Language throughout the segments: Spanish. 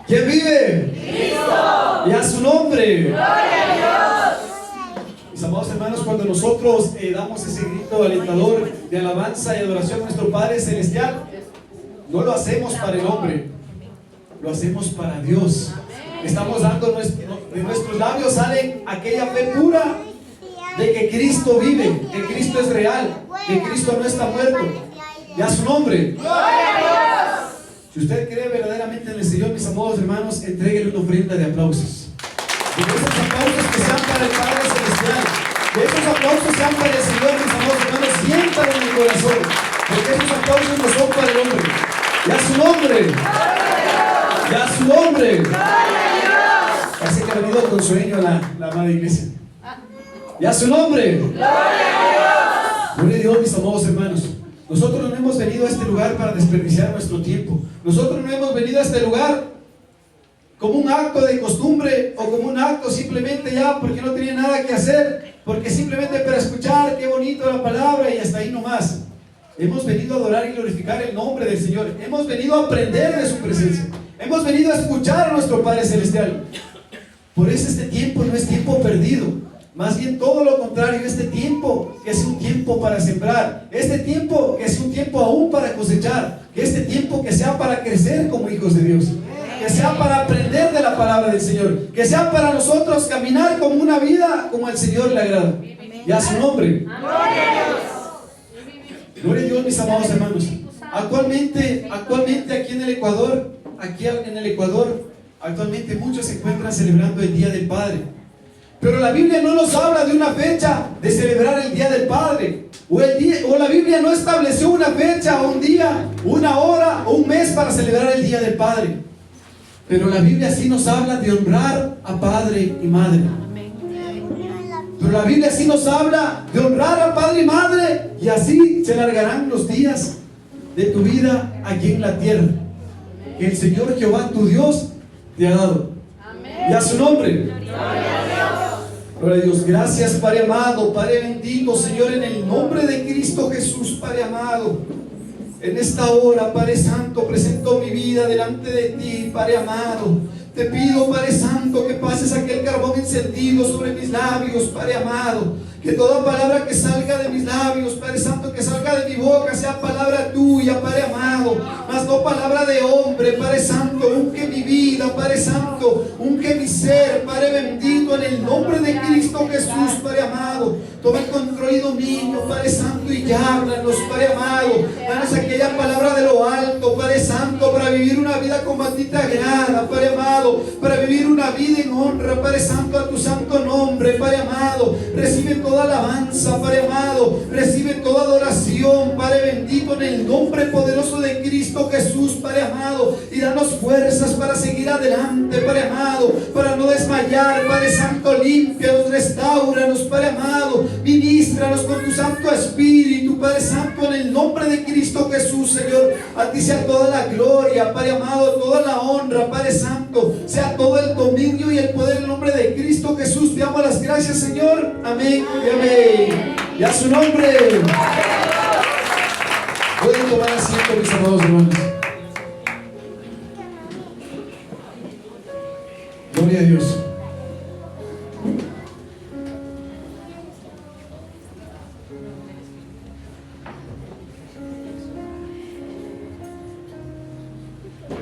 ¿Quién vive? Cristo. Y a su nombre. Gloria a Dios. Mis amados hermanos, cuando nosotros damos ese grito alentador de alabanza y adoración a nuestro Padre Celestial, no lo hacemos para el hombre, lo hacemos para Dios. Estamos dando, de nuestros labios sale aquella fe pura de que Cristo vive, que Cristo es real, que Cristo no está muerto. Y a su nombre. Gloria a Dios. Si usted cree verdaderamente en el Señor, mis amados hermanos, entréguele una ofrenda de aplausos. Que esos aplausos que sean para el Padre Celestial, que esos aplausos sean para el Señor, mis amados hermanos, sientan en el corazón, porque esos aplausos no son para el hombre. Y a su nombre. Y a su nombre. Parece que ha venido con sueño la amada iglesia. Y a su nombre. Gloria a Dios. Gloria a Dios, mis amados hermanos. Nosotros no hemos venido a este lugar para desperdiciar nuestro tiempo. Nosotros no hemos venido a este lugar como un acto de costumbre o como un acto simplemente ya porque no tenía nada que hacer, porque simplemente para escuchar qué bonito la palabra y hasta ahí nomás. Hemos venido a adorar y glorificar el nombre del Señor. Hemos venido a aprender de su presencia. Hemos venido a escuchar a nuestro Padre Celestial. Por eso este tiempo no es tiempo perdido. Más bien todo lo contrario, este tiempo que es un tiempo para sembrar, este tiempo que es un tiempo aún para cosechar, que este tiempo que sea para crecer como hijos de Dios, que sea para aprender de la palabra del Señor, que sea para nosotros caminar como una vida como el Señor le agrada. Y a su nombre. Gloria a Dios. Gloria a Dios, mis amados hermanos. Actualmente aquí en el Ecuador, actualmente muchos se encuentran celebrando el Día del Padre. Pero la Biblia no nos habla de una fecha de celebrar el Día del Padre. O la Biblia no estableció una fecha, un día, una hora o un mes para celebrar el Día del Padre. Pero la Biblia sí nos habla de honrar a padre y madre. Pero la Biblia sí nos habla de honrar a padre y madre, y así se alargarán los días de tu vida aquí en la tierra que el Señor Jehová tu Dios te ha dado. Y a su nombre. Gloria a Dios. Gracias, Padre amado, Padre bendito, Señor, en el nombre de Cristo Jesús, Padre amado. En esta hora, Padre Santo, presento mi vida delante de ti, Padre amado. Te pido, Padre Santo, que pases aquel carbón encendido sobre mis labios, Padre amado. Que toda palabra que salga de mis labios, Padre Santo, que salga de mi boca, sea palabra tuya, Padre amado, mas no palabra de hombre, Padre Santo. Unge mi vida, Padre Santo, unge mi ser, Padre bendito, en el nombre de Cristo Jesús, Padre amado. Toma el control y dominio, Padre Santo, y háblanos, Padre amado. Danos aquella palabra de lo alto, Padre Santo, para vivir una vida como a ti te agrada, Padre amado, para vivir una vida en honra, Padre Santo, a tu santo nombre, Padre amado. Recibe toda alabanza, Padre amado, recibe toda adoración, Padre bendito, en el nombre poderoso de Cristo Jesús, Padre amado. Y danos fuerzas para seguir adelante, Padre amado, para no desmayar, Padre Santo. Límpianos, restauranos, Padre amado. Ministranos con tu Santo Espíritu, Padre Santo, en el nombre de Cristo Jesús, Señor. A ti sea toda la gloria, Padre amado, toda la honra, Padre Santo, sea todo el dominio y el poder en el nombre de Cristo Jesús. Te damos las gracias, Señor. Amén y amén. Y a su nombre. Pueden tomar asiento, mis amados hermanos. Gloria a Dios.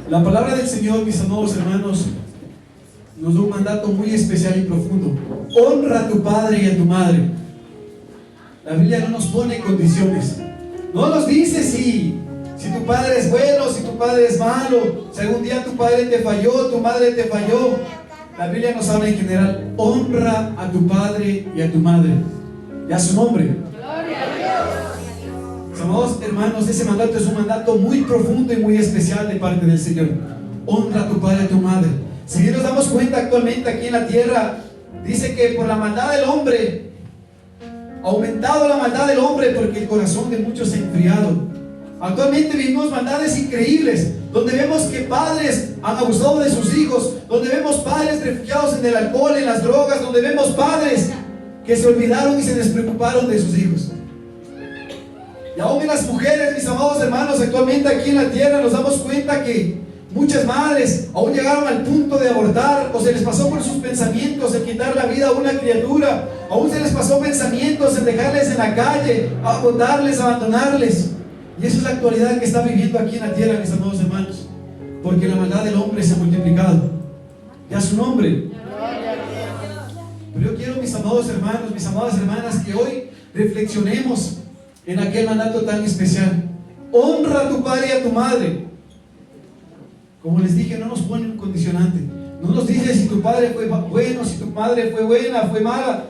La palabra del Señor, mis amados hermanos, nos da un mandato muy especial y profundo. Honra a tu padre y a tu madre. La Biblia no nos pone condiciones. No nos dice si tu padre es bueno, si tu padre es malo, si algún día tu padre te falló, tu madre te falló. La Biblia nos habla en general. Honra a tu padre y a tu madre. Y a su nombre. Gloria a Dios. Mis amados hermanos, ese mandato es un mandato muy profundo y muy especial de parte del Señor. Honra a tu padre y a tu madre. Si bien nos damos cuenta actualmente aquí en la tierra, dice que por la maldad del hombre, ha aumentado la maldad del hombre porque el corazón de muchos se ha enfriado. Actualmente vivimos maldades increíbles, donde vemos que padres han abusado de sus hijos, donde vemos padres refugiados en el alcohol, en las drogas, donde vemos padres que se olvidaron y se despreocuparon de sus hijos. Y aún en las mujeres, mis amados hermanos, actualmente aquí en la tierra nos damos cuenta que Muchas madres aún llegaron al punto de abortar, o se les pasó por sus pensamientos el quitar la vida a una criatura. Aún se les pasó pensamientos en dejarles en la calle, a botarles, abandonarles. Y esa es la actualidad que está viviendo aquí en la tierra, mis amados hermanos, porque la maldad del hombre se ha multiplicado. Ya su nombre. Pero yo quiero, mis amados hermanos, mis amadas hermanas, que hoy reflexionemos en aquel mandato tan especial. Honra a tu padre y a tu madre. Como les dije, no nos pone un condicionante. No nos dice si tu padre fue bueno, si tu madre fue buena, fue mala.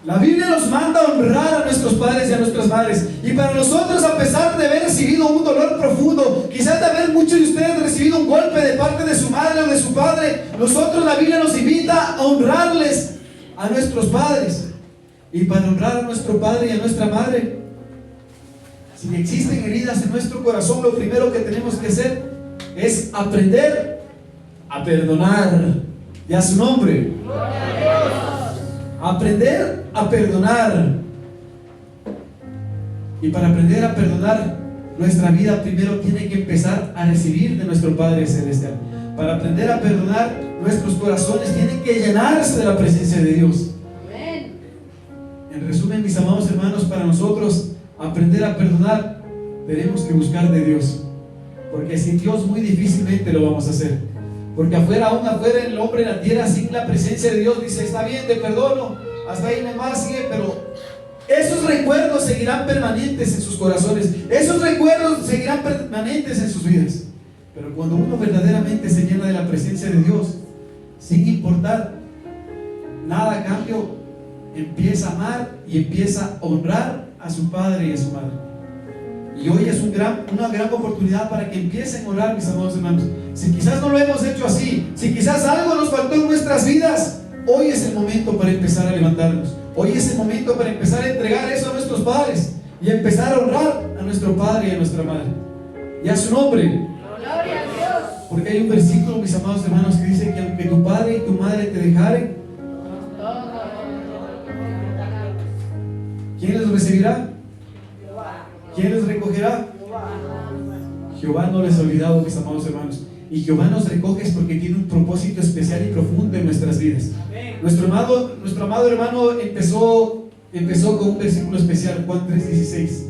La Biblia nos manda a honrar a nuestros padres y a nuestras madres. Y para nosotros, a pesar de haber recibido un dolor profundo, quizás de haber muchos de ustedes recibido un golpe de parte de su madre o de su padre, nosotros, la Biblia nos invita a honrarles a nuestros padres. Y para honrar a nuestro padre y a nuestra madre, si existen heridas en nuestro corazón, lo primero que tenemos que hacer es aprender a perdonar. Ya su nombre. Aprender a perdonar. Y para aprender a perdonar, nuestra vida primero tiene que empezar a recibir de nuestro Padre Celestial. Para aprender a perdonar, nuestros corazones tienen que llenarse de la presencia de Dios. En resumen, mis amados hermanos, para nosotros aprender a perdonar, tenemos que buscar de Dios. Porque sin Dios muy difícilmente lo vamos a hacer. Porque aún afuera el hombre en la tierra, sin la presencia de Dios, dice: está bien, te perdono, hasta ahí nomás sigue, pero esos recuerdos seguirán permanentes en sus corazones. Esos recuerdos seguirán permanentes en sus vidas. Pero cuando uno verdaderamente se llena de la presencia de Dios, sin importar nada a cambio, empieza a amar y empieza a honrar a su padre y a su madre. Y hoy es una gran oportunidad para que empiecen a orar, mis amados hermanos. Si quizás no lo hemos hecho así, si quizás algo nos faltó en nuestras vidas, hoy es el momento para empezar a levantarnos. Hoy es el momento para empezar a entregar eso a nuestros padres y empezar a honrar a nuestro padre y a nuestra madre. Y a su nombre. Gloria a Dios. Porque hay un versículo, mis amados hermanos, que dice que aunque tu padre y tu madre te dejaren, ¿quién los recibirá? ¿Quién les recogerá? Jehová no les ha olvidado, mis amados hermanos. Y Jehová nos recoge es porque tiene un propósito especial y profundo en nuestras vidas. Nuestro amado hermano empezó con un versículo especial, Juan 3:16.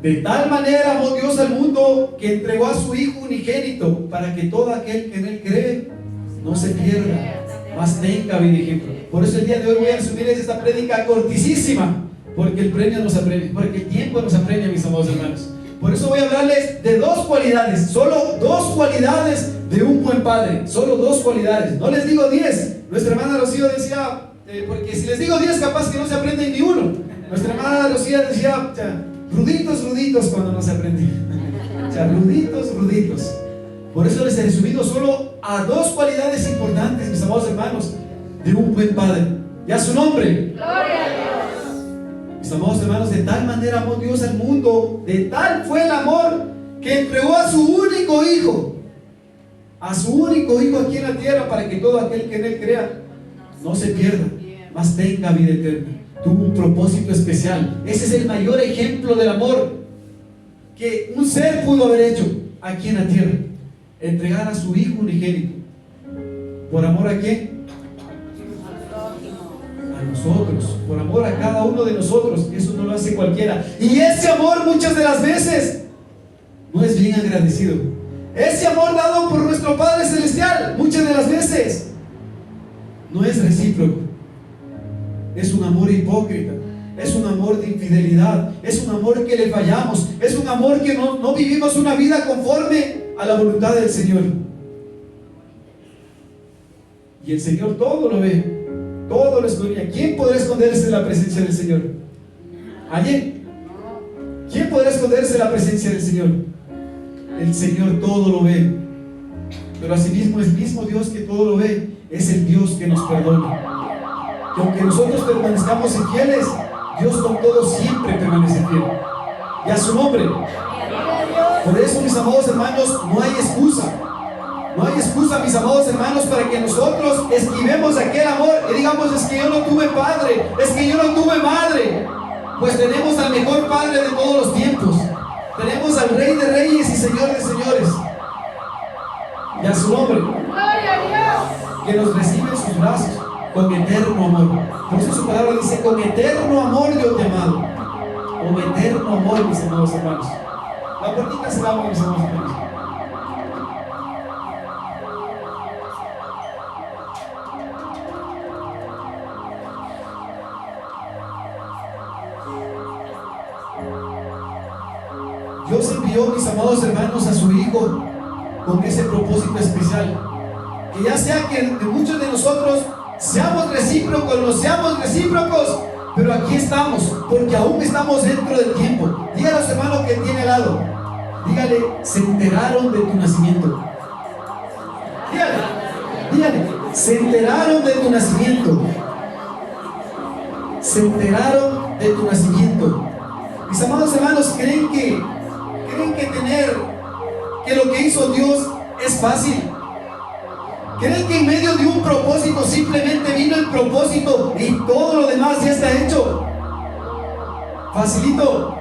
De tal manera amó Dios al mundo que entregó a su Hijo unigénito, para que todo aquel que en él cree no se pierda, mas tenga vida y ejemplo. Por eso el día de hoy voy a resumir esta prédica cortísima, porque el premio nos apremia, porque el tiempo nos apremia, mis amados hermanos. Por eso voy a hablarles de dos cualidades, solo dos cualidades de un buen padre, solo dos cualidades. No les digo 10. Nuestra hermana Rocío decía, porque si les digo 10 capaz que no se aprenden ni uno. Nuestra hermana Rocío decía, ruditos cuando no se aprende. Ruditos. Por eso les he resumido solo a dos cualidades importantes, mis amados hermanos, de un buen padre. Ya su nombre. Gloria a Dios. Mis amados hermanos, de tal manera amó Dios al mundo, de tal fue el amor, que entregó a su único Hijo aquí en la tierra, para que todo aquel que en él crea no se pierda, mas tenga vida eterna. Tuvo un propósito especial. Ese es el mayor ejemplo del amor que un ser pudo haber hecho aquí en la tierra: entregar a su Hijo unigénito. ¿Por amor a quién? A nosotros, por amor a cada uno de nosotros. Eso no lo hace cualquiera. Y ese amor muchas de las veces no es bien agradecido. Ese amor dado por nuestro Padre Celestial muchas de las veces no es recíproco. Es un amor hipócrita, es un amor de infidelidad, es un amor que le fallamos, es un amor que no vivimos una vida conforme a la voluntad del Señor. Y el Señor todo lo ve, todo lo escudriña. ¿Quién podrá esconderse de la presencia del Señor? ¿Alguien? ¿Quién podrá esconderse de la presencia del Señor? El Señor todo lo ve. Pero asimismo el mismo Dios que todo lo ve es el Dios que nos perdona. Que aunque nosotros permanezcamos infieles, Dios con todos siempre permanece fiel. Y a su nombre. Por eso, mis amados hermanos, no hay excusa. No hay excusa, mis amados hermanos, para que nosotros esquivemos aquel amor y digamos: es que yo no tuve padre, es que yo no tuve madre. Pues tenemos al mejor Padre de todos los tiempos. Tenemos al Rey de Reyes y Señor de Señores. Y a su nombre. Gloria a Dios. Que nos recibe en sus brazos con eterno amor. Por eso su palabra dice: con eterno amor yo te he amado. Con eterno amor, mis amados hermanos. La puertita se abre, mis amados hermanos. Dios envió, mis amados hermanos, a su Hijo con ese propósito especial. Que ya sea que muchos de nosotros seamos recíprocos, no seamos recíprocos, pero aquí estamos, porque aún estamos dentro del tiempo. Dígale a los hermanos que tiene al lado, dígale: se enteraron de tu nacimiento. Dígale, se enteraron de tu nacimiento. Se enteraron de tu nacimiento. Mis amados hermanos, ¿creen que lo que hizo Dios es fácil? ¿Creen que en medio de un propósito simplemente vino el propósito y todo lo demás ya está hecho? Facilito.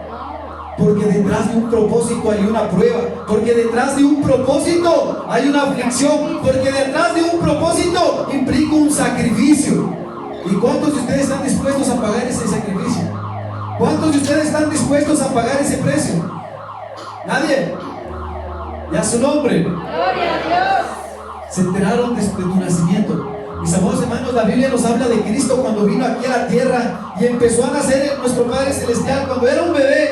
Porque detrás de un propósito hay una prueba. Porque detrás de un propósito hay una aflicción. Porque detrás de un propósito implica un sacrificio. ¿Y cuántos de ustedes están dispuestos a pagar ese sacrificio? ¿Cuántos de ustedes están dispuestos a pagar ese precio? Nadie. Y a su nombre. Gloria a Dios. Se enteraron de tu nacimiento. Mis amados hermanos, la Biblia nos habla de Cristo cuando vino aquí a la tierra y empezó a nacer nuestro Padre Celestial cuando era un bebé.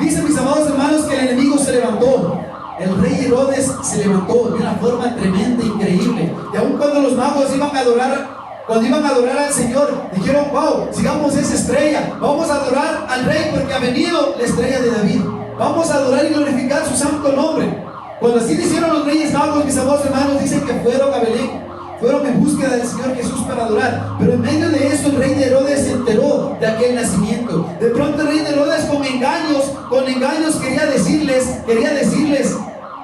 Dice, mis amados hermanos, que el enemigo se levantó. El rey Herodes se levantó de una forma tremenda, increíble. Y aun cuando los magos iban a adorar al Señor, dijeron: wow, sigamos esa estrella, vamos a adorar al rey porque ha venido la estrella de David. Vamos a adorar y glorificar su santo nombre. Cuando así lo hicieron los reyes magos, mis amados hermanos, dicen que fueron a Belén, fueron en búsqueda del Señor Jesús para adorar. Pero en medio de eso el rey de Herodes se enteró de aquel nacimiento. De pronto el rey de Herodes con engaños quería decirles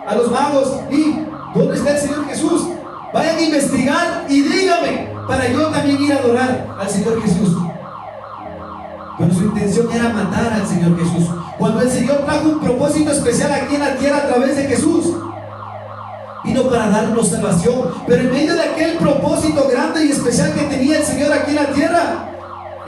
a los magos: ¿y dónde está el Señor Jesús? Vayan a investigar y díganme para yo también ir a adorar al Señor Jesús. Pero su intención era matar al Señor Jesús. Cuando el Señor trajo un propósito especial aquí en la tierra a través de Jesús, vino para darnos salvación. Pero en medio de aquel propósito grande y especial que tenía el Señor aquí en la tierra,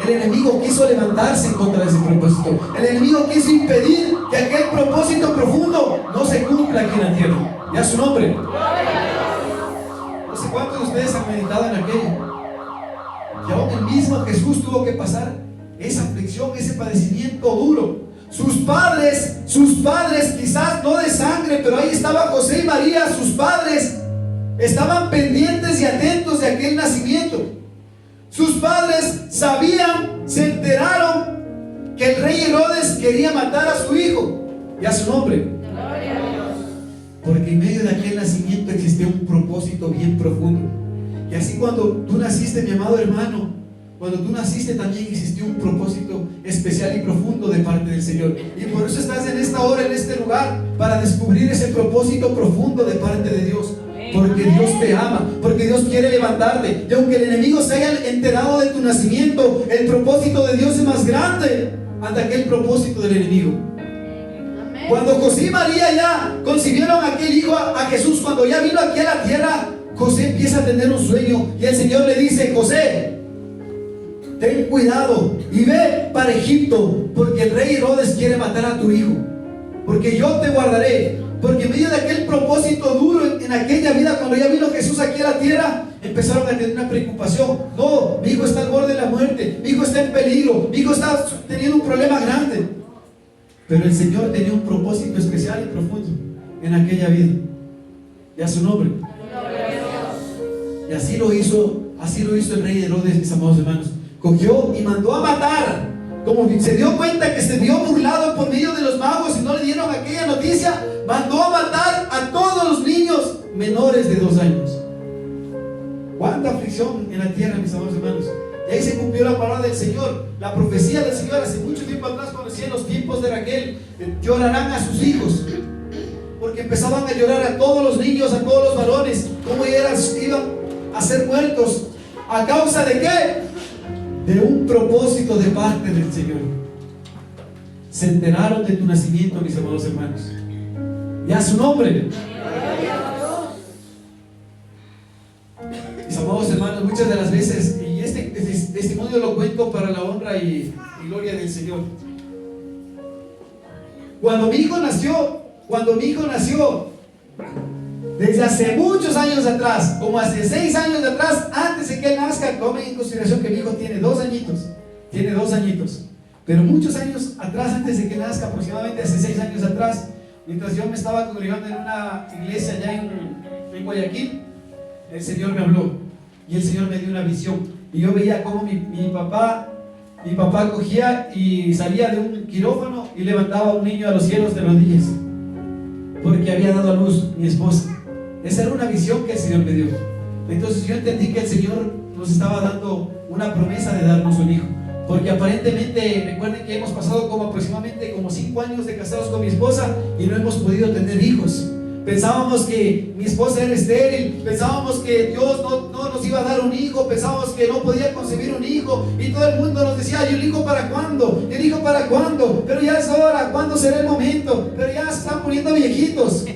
el enemigo quiso levantarse en contra de ese propósito. El enemigo quiso impedir que aquel propósito profundo no se cumpla aquí en la tierra. Y a su nombre. No sé cuántos de ustedes han meditado en aquello, que aún el mismo Jesús tuvo que pasar esa aflicción, ese padecimiento duro. Sus padres, quizás no de sangre, pero ahí estaba José y María, sus padres estaban pendientes y atentos de aquel nacimiento. Sus padres sabían, se enteraron que el rey Herodes quería matar a su hijo y a su nombre. Porque en medio de aquel nacimiento existía un propósito bien profundo. Y así cuando tú naciste, mi amado hermano, cuando tú naciste también existió un propósito especial y profundo de parte del Señor. Y por eso estás en esta hora, en este lugar, para descubrir ese propósito profundo de parte de Dios. Porque Dios te ama, porque Dios quiere levantarte. Y aunque el enemigo se haya enterado de tu nacimiento, el propósito de Dios es más grande ante aquel propósito del enemigo. Cuando José y María ya concibieron aquel hijo, a Jesús, cuando ya vino aquí a la tierra, José empieza a tener un sueño y el Señor le dice: José, ten cuidado y ve para Egipto, porque el rey Herodes quiere matar a tu hijo, porque yo te guardaré. Porque en medio de aquel propósito duro en aquella vida, cuando ya vino Jesús aquí a la tierra, empezaron a tener una preocupación. No, mi hijo está al borde de la muerte, mi hijo está en peligro, mi hijo está teniendo un problema grande. Pero el Señor tenía un propósito especial y profundo en aquella vida. Y a su nombre. Y así lo hizo el rey Herodes, mis amados hermanos. Cogió y mandó a matar. Como se dio cuenta que se vio burlado por medio de los magos y no le dieron aquella noticia, mandó a matar a todos los niños menores de 2 años. Cuánta aflicción en la tierra, mis amados hermanos. Y ahí se cumplió la palabra del Señor, la profecía del Señor hace mucho tiempo atrás, cuando decía: en los tiempos de Raquel llorarán a sus hijos, porque empezaban a llorar a todos los niños, a todos los varones, como iban a ser muertos. ¿A causa de qué? De un propósito de parte del Señor. Se enteraron de tu nacimiento, mis amados hermanos. Y a su nombre. muchas de las veces, y este testimonio lo cuento para la honra y gloria del Señor. Cuando mi hijo nació, desde hace muchos años atrás, como hace 6 años atrás, antes de que él nazca, tomen en consideración que mi hijo tiene 2 añitos, pero muchos años atrás, antes de que nazca, aproximadamente hace 6 años atrás, mientras yo me estaba congregando en una iglesia allá en Guayaquil, el Señor me habló y el Señor me dio una visión, y yo veía cómo mi papá cogía y salía de un quirófano y levantaba a un niño a los cielos de rodillas, porque había dado a luz mi esposa. Esa era una visión que el Señor me dio. Entonces yo entendí que el Señor nos estaba dando una promesa de darnos un hijo, porque aparentemente, recuerden que hemos pasado aproximadamente 5 años de casados con mi esposa y no hemos podido tener hijos. Pensábamos que mi esposa era estéril, pensábamos que Dios no nos iba a dar un hijo, pensábamos que no podía concebir un hijo, y todo el mundo nos decía: ¿y el hijo para cuándo? ¿El hijo para cuándo? Pero ya es hora, ¿cuándo será el momento? Pero ya se están poniendo viejitos.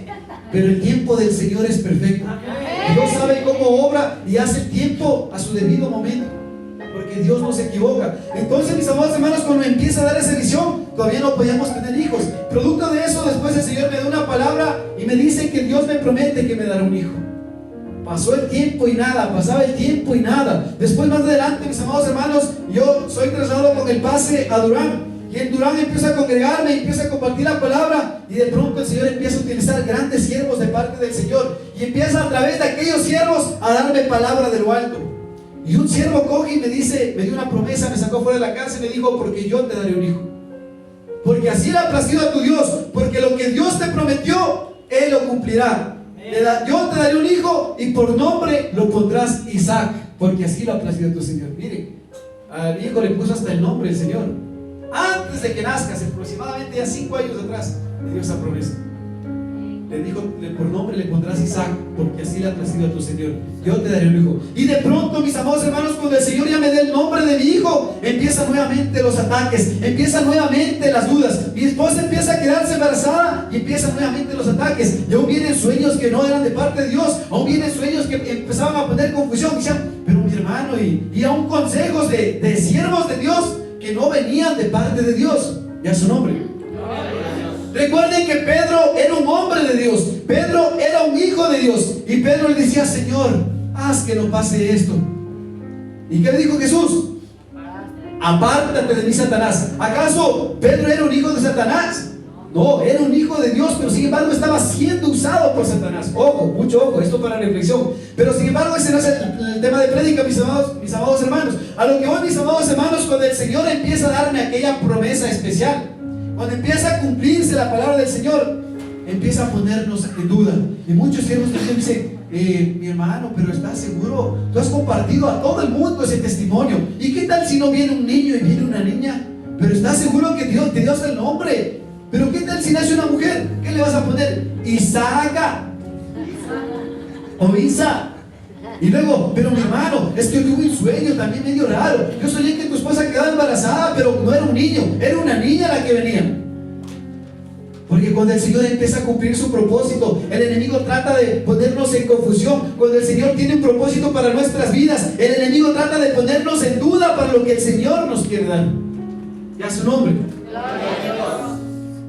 Pero el tiempo del Señor es perfecto. Dios sabe cómo obra y hace el tiempo a su debido momento, porque Dios no se equivoca. Entonces, mis amados hermanos, cuando empieza a dar esa visión, todavía no podíamos tener hijos. Producto de eso, después el Señor me da una palabra y me dice que Dios me promete que me dará un hijo. Pasó el tiempo y nada, pasaba el tiempo y nada. Después, más adelante, mis amados hermanos, yo soy trasladado con el pase a Durán, y en Durán empiezo a congregarme, empiezo a compartir la palabra, y de pronto el Señor empieza a utilizar grandes siervos de parte del Señor, y empieza a través de aquellos siervos a darme palabra de lo alto. Y un siervo coge y me dice, me dio una promesa, me sacó fuera de la casa y me dijo: porque yo te daré un hijo, porque así le ha placido a tu Dios, porque lo que Dios te prometió, Él lo cumplirá. Yo te daré un hijo y por nombre lo pondrás Isaac, porque así lo ha placido a tu Señor. Miren, a mi hijo le puso hasta el nombre el Señor. Antes de que nazcas, aproximadamente ya 5 años atrás, me dio esa promesa. Le dijo: por nombre le pondrás Isaac, porque así le ha placido a tu Señor. Yo te daré un hijo. Y de pronto, mis amados hermanos, cuando el Señor ya me dé el nombre de mi hijo, empiezan nuevamente los ataques, empiezan nuevamente las dudas. Mi esposa empieza a quedarse embarazada y empiezan nuevamente los ataques. Y aún vienen sueños que no eran de parte de Dios, aún vienen sueños que empezaban a poner confusión. Decían: pero mi hermano, y aún consejos de siervos de Dios que no venían de parte de Dios. Ya su nombre. Recuerden que Pedro era un hombre de Dios, Pedro era un hijo de Dios, y Pedro le decía: Señor, haz que no pase esto. ¿Y qué le dijo Jesús? Apártate de mí, Satanás. ¿Acaso Pedro era un hijo de Satanás? No, era un hijo de Dios, pero sin embargo estaba siendo usado por Satanás. Ojo, mucho ojo, esto para reflexión. Pero sin embargo ese no es el tema de prédica, mis amados hermanos. A lo que voy, mis amados hermanos, cuando el Señor empieza a darme aquella promesa especial, cuando empieza a cumplirse la palabra del Señor, empieza a ponernos en duda. Y muchos siervos me dicen: mi hermano, pero ¿estás seguro? Tú has compartido a todo el mundo ese testimonio. ¿Y qué tal si no viene un niño y viene una niña? Pero ¿estás seguro que Dios te dio el nombre? Pero ¿qué tal si nace una mujer? ¿Qué le vas a poner? Isaac o Isa. Y luego: pero mi hermano, es que yo tuve un sueño también medio raro. Yo soñé que tu esposa quedaba embarazada, pero no era un niño, era una niña la que venía. Porque cuando el Señor empieza a cumplir su propósito, el enemigo trata de ponernos en confusión. Cuando el Señor tiene un propósito para nuestras vidas, el enemigo trata de ponernos en duda para lo que el Señor nos quiere dar. Ya su nombre.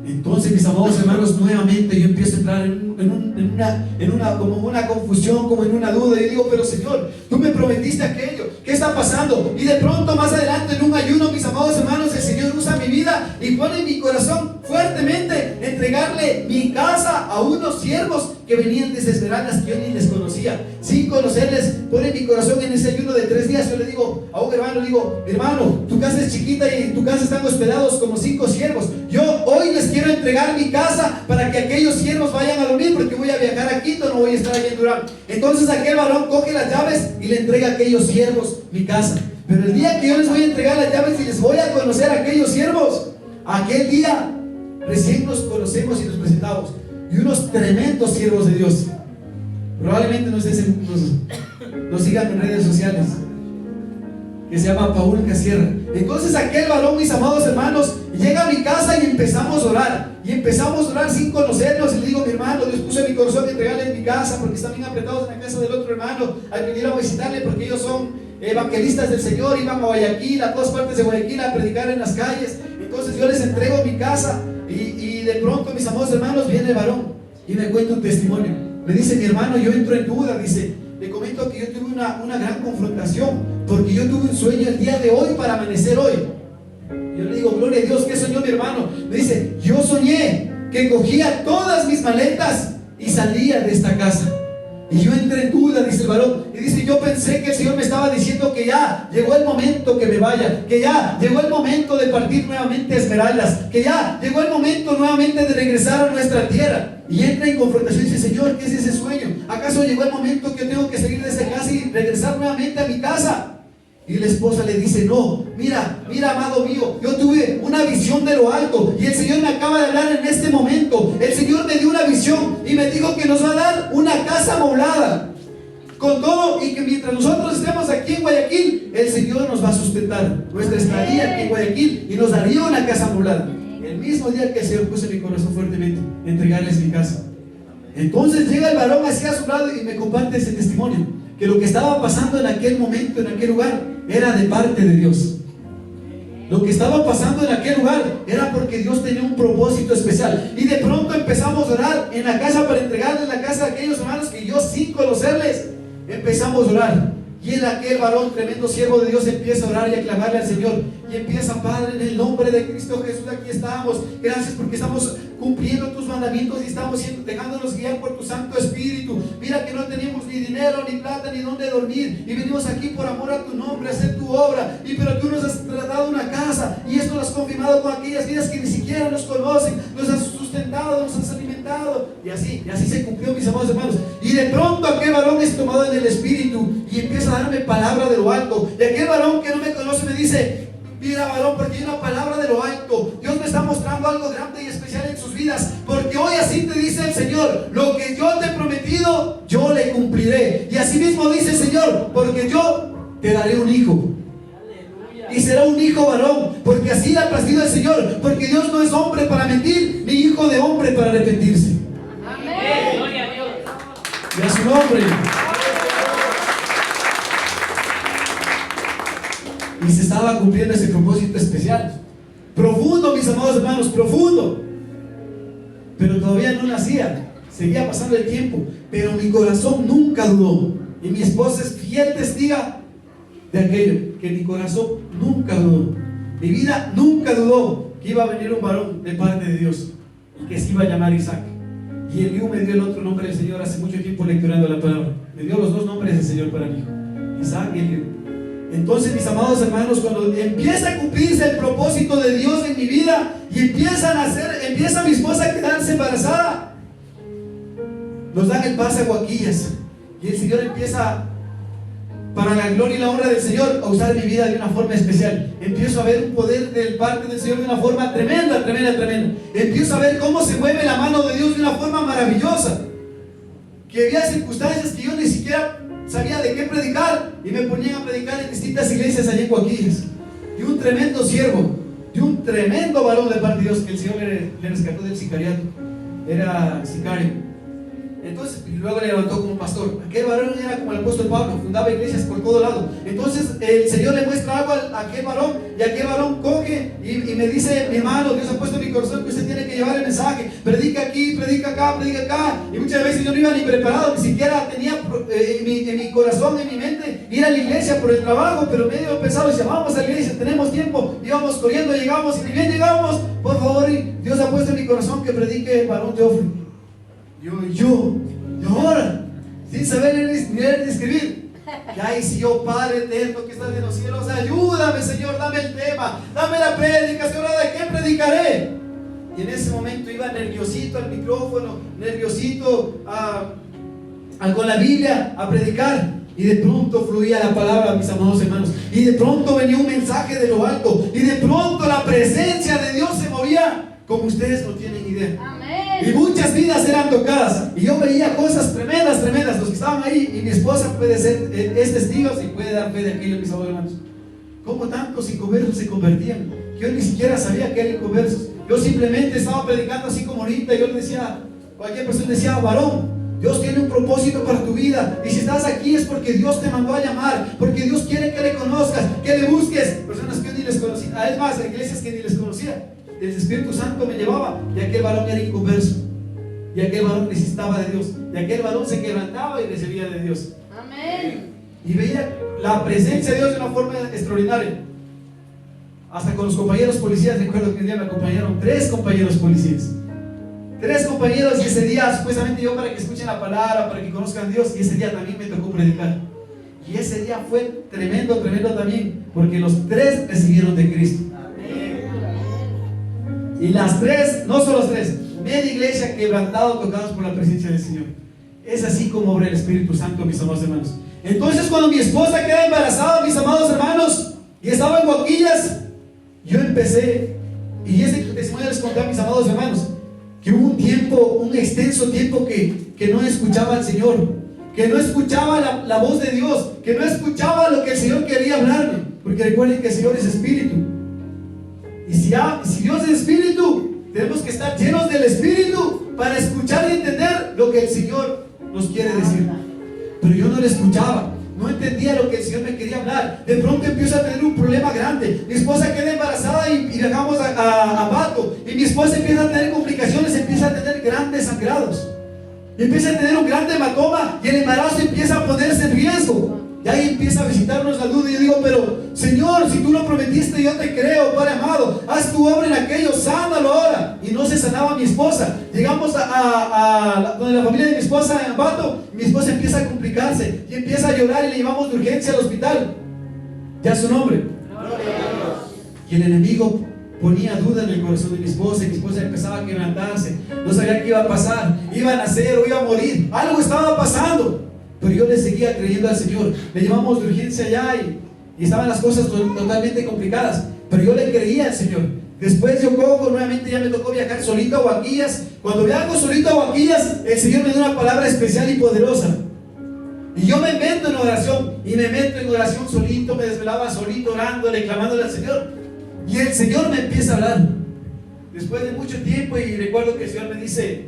Entonces, mis amados hermanos, nuevamente yo empiezo a entrar en una confusión, como en una duda. Y digo: pero Señor, tú me prometiste aquello, ¿qué está pasando? Y de pronto, más adelante, en un ayuno, mis amados hermanos, el Señor usa mi vida y pone en mi corazón fuertemente entregarle mi casa a unos siervos que venían desde Esmeraldas, que yo ni les conocía. Sin conocerles, pone mi corazón en ese ayuno de 3 días. Yo le digo a un hermano, le digo: hermano, tu casa es chiquita y en tu casa están hospedados como 5 siervos. Yo hoy les quiero entregar mi casa para que aquellos siervos vayan a dormir, porque voy a viajar a Quito, no voy a estar allí en Durán. Entonces aquel varón coge las llaves y le entrega a aquellos siervos mi casa. Pero el día que yo les voy a entregar las llaves y les voy a conocer a aquellos siervos, aquel día recién nos conocemos y nos presentamos. Y unos tremendos siervos de Dios. Probablemente nos sigan en redes sociales, que se llama Paul Casierra. Entonces aquel varón, mis amados hermanos, llega a mi casa y empezamos a orar. Y empezamos a orar sin conocernos. Y le digo, mi hermano, Dios puso en mi corazón de entregarle en mi casa, porque están bien apretados en la casa del otro hermano, al venir a visitarle, porque ellos son evangelistas del Señor, iban a Guayaquil, a todas partes de Guayaquil a predicar en las calles. Entonces yo les entrego mi casa y de pronto, mis amados hermanos, viene el varón y me cuenta un testimonio. Me dice, mi hermano, yo entro en duda. Dice, le comento que yo tuve una gran confrontación, porque yo tuve un sueño el día de hoy para amanecer hoy. Yo le digo, gloria a Dios, ¿qué soñó mi hermano? Me dice, yo soñé que cogía todas mis maletas y salía de esta casa. Y yo entré en duda, dice el varón. Y dice, yo pensé que el Señor me estaba diciendo que ya llegó el momento que me vaya, que ya llegó el momento de partir nuevamente a Esmeraldas, que ya llegó el momento nuevamente de regresar a nuestra tierra. Y entra en confrontación y dice, Señor, ¿qué es ese sueño? ¿Acaso llegó el momento que yo tengo que salir de esta casa y regresar nuevamente a mi casa? Y la esposa le dice, no, mira, amado mío, yo tuve una visión de lo alto y el Señor me acaba de hablar en este momento. El Señor me dio una visión y me dijo que nos va a dar una casa amoblada con todo, y que mientras nosotros estemos aquí en Guayaquil, el Señor nos va a sustentar nuestra estadía aquí en Guayaquil y nos daría una casa amoblada. El mismo día que el Señor puso en mi corazón fuertemente entregarles mi casa. Entonces llega el varón hacia su lado y me comparte ese testimonio, que lo que estaba pasando en aquel momento, en aquel lugar, era de parte de Dios. Lo que estaba pasando en aquel lugar era porque Dios tenía un propósito especial. Y de pronto empezamos a orar en la casa para entregarles la casa a aquellos hermanos que yo, sin conocerles, empezamos a orar. Y en aquel varón, tremendo siervo de Dios, empieza a orar y a clamarle al Señor. Y empieza, Padre, en el nombre de Cristo Jesús, aquí estamos. Gracias porque estamos cumpliendo tus mandamientos y estamos dejándonos guiar por tu Santo Espíritu. Mira que no tenemos ni dinero, ni plata, ni dónde dormir. Y venimos aquí por amor a tu nombre, a hacer tu obra. Pero tú nos has dado una casa. Y esto lo has confirmado con aquellas vidas que ni siquiera nos conocen. Nos has sustentado, nos has alimentado. Y así se cumplió, mis amados hermanos. Y de pronto aquel varón es tomado en el Espíritu y empieza a darme palabra de lo alto. Y aquel varón que no me conoce me dice, mira varón, porque hay una palabra de lo alto. Dios me está mostrando algo grande y especial en sus vidas, porque hoy así te dice el Señor, lo que yo te he prometido, yo le cumpliré. Y así mismo dice el Señor, porque yo te daré un hijo. Y será un hijo varón, porque así le ha placido el Señor, porque Dios no es hombre para mentir, ni hijo de hombre para arrepentirse. Amén. Gloria a Dios. Y a su nombre. Y se estaba cumpliendo ese propósito especial. Profundo, mis amados hermanos, profundo. Pero todavía no nacía. Seguía pasando el tiempo. Pero mi corazón nunca dudó. Y mi esposa es fiel testiga de aquello, que mi corazón nunca dudó. Mi vida nunca dudó que iba a venir un varón de parte de Dios y que se iba a llamar Isaac. Y Eliú me dio el otro nombre del Señor hace mucho tiempo lecturando la palabra. Me dio los dos nombres del Señor para mi hijo, Isaac y Eliú. Entonces, mis amados hermanos, cuando empieza a cumplirse el propósito de Dios en mi vida y empieza mi esposa a quedarse embarazada, nos dan el pase a Guaquillas y el Señor empieza, para la gloria y la honra del Señor, a usar mi vida de una forma especial. Empiezo a ver un poder del parte del Señor de una forma tremenda. Empiezo a ver cómo se mueve la mano de Dios de una forma maravillosa, que había circunstancias que yo ni siquiera sabía de qué predicar y me ponían a predicar en distintas iglesias allí en Guaquillas. Y un tremendo siervo, y un tremendo varón de parte de Dios, que el Señor le rescató del sicariato. Era sicario. Entonces, y luego le levantó como pastor. Aquel varón era como el apóstol Pablo, fundaba iglesias por todo lado. Entonces el Señor le muestra algo a aquel varón, y aquel varón coge y me dice, mi hermano, Dios ha puesto en mi corazón que usted tiene que llevar el mensaje. Predica aquí, predica acá, predica acá. Y muchas veces yo no iba ni preparado, ni siquiera tenía en mi corazón, en mi mente, ir a la iglesia por el trabajo, pero medio pensado, decía, vamos a la iglesia, tenemos tiempo. Íbamos corriendo, llegamos, y ni bien llegamos, por favor, Dios ha puesto en mi corazón que predique el varón Teófilo. Y ahora, sin saber ni leer ni escribir, que ay, si yo, Padre eterno que estás en los cielos, ayúdame, Señor, dame el tema, dame la prédica, Señor, ¿de qué predicaré? Y en ese momento iba nerviosito al micrófono, nerviosito con la Biblia a predicar. Y de pronto fluía la palabra, mis amados hermanos. Y de pronto venía un mensaje de lo alto. Y de pronto la presencia de Dios se movía como ustedes no tienen idea. Amén. Y muchas vidas eran tocadas. Y yo veía cosas tremendas. Los que estaban ahí, y mi esposa puede ser, es testigo y puede dar fe de aquello, mis amados hermanos. Cómo tantos sin conversos se convertían. que yo ni siquiera sabía que eran inconversos. Yo simplemente estaba predicando así como ahorita. Yo le decía, cualquier persona decía, varón, Dios tiene un propósito para tu vida, y si estás aquí es porque Dios te mandó a llamar, porque Dios quiere que le conozcas, que le busques. Personas que yo ni les conocía, además iglesias que ni les conocía, el Espíritu Santo me llevaba, y aquel varón era inconverso, y aquel varón necesitaba de Dios, y aquel varón se quebrantaba y recibía de Dios. Amén. Y veía la presencia de Dios de una forma extraordinaria. Hasta con los compañeros policías, recuerdo que un día me acompañaron 3 compañeros policías. 3 compañeros, y ese día supuestamente yo para que escuchen la palabra, para que conozcan a Dios, y ese día también me tocó predicar. Y ese día fue tremendo, tremendo también, porque los 3 recibieron de Cristo. Y las 3, no solo los 3, media iglesia quebrantado, tocados por la presencia del Señor. Es así como obra el Espíritu Santo, mis amados hermanos. Entonces, cuando mi esposa queda embarazada, mis amados hermanos, y estaba en Guaquillas, yo empecé, y ese testimonio les conté a mis amados hermanos, que hubo un tiempo, un extenso tiempo que no escuchaba al Señor, que no escuchaba la voz de Dios, que no escuchaba lo que el Señor quería hablarme, porque recuerden que el Señor es Espíritu. Y si Dios es Espíritu, tenemos que estar llenos del Espíritu para escuchar y entender lo que el Señor nos quiere decir. Pero yo no le escuchaba, no entendía lo que el Señor me quería hablar. De pronto empiezo a tener un problema grande. Mi esposa queda embarazada y viajamos a Ambato, y mi esposa empieza a tener complicaciones, empieza a tener grandes sangrados, y empieza a tener un gran hematoma, y el embarazo empieza a ponerse en riesgo. Y ahí empieza a visitarnos la duda, y yo digo, pero Señor, si tú lo prometiste, yo te creo, Padre amado, haz tu obra en aquello, sánalo ahora. Y no se sanaba mi esposa. Llegamos donde la familia de mi esposa en Ambato, mi esposa empieza a complicarse, y empieza a llorar, y le llevamos de urgencia al hospital. Ya su nombre. Y el enemigo ponía duda en el corazón de mi esposa, y mi esposa empezaba a quebrantarse. No sabía qué iba a pasar, iba a nacer o iba a morir, algo estaba pasando. Pero yo le seguía creyendo al Señor. Le llevamos de urgencia allá, y estaban las cosas totalmente complicadas, pero yo le creía al Señor. Después yo cojo, nuevamente ya me tocó viajar solito a Guaquillas. Cuando viajo solito a Guaquillas, el Señor me dio una palabra especial y poderosa, y yo me meto en oración, y me meto en oración solito, me desvelaba solito orándole, clamándole al Señor, y el Señor me empieza a hablar después de mucho tiempo. Y recuerdo que el Señor me dice,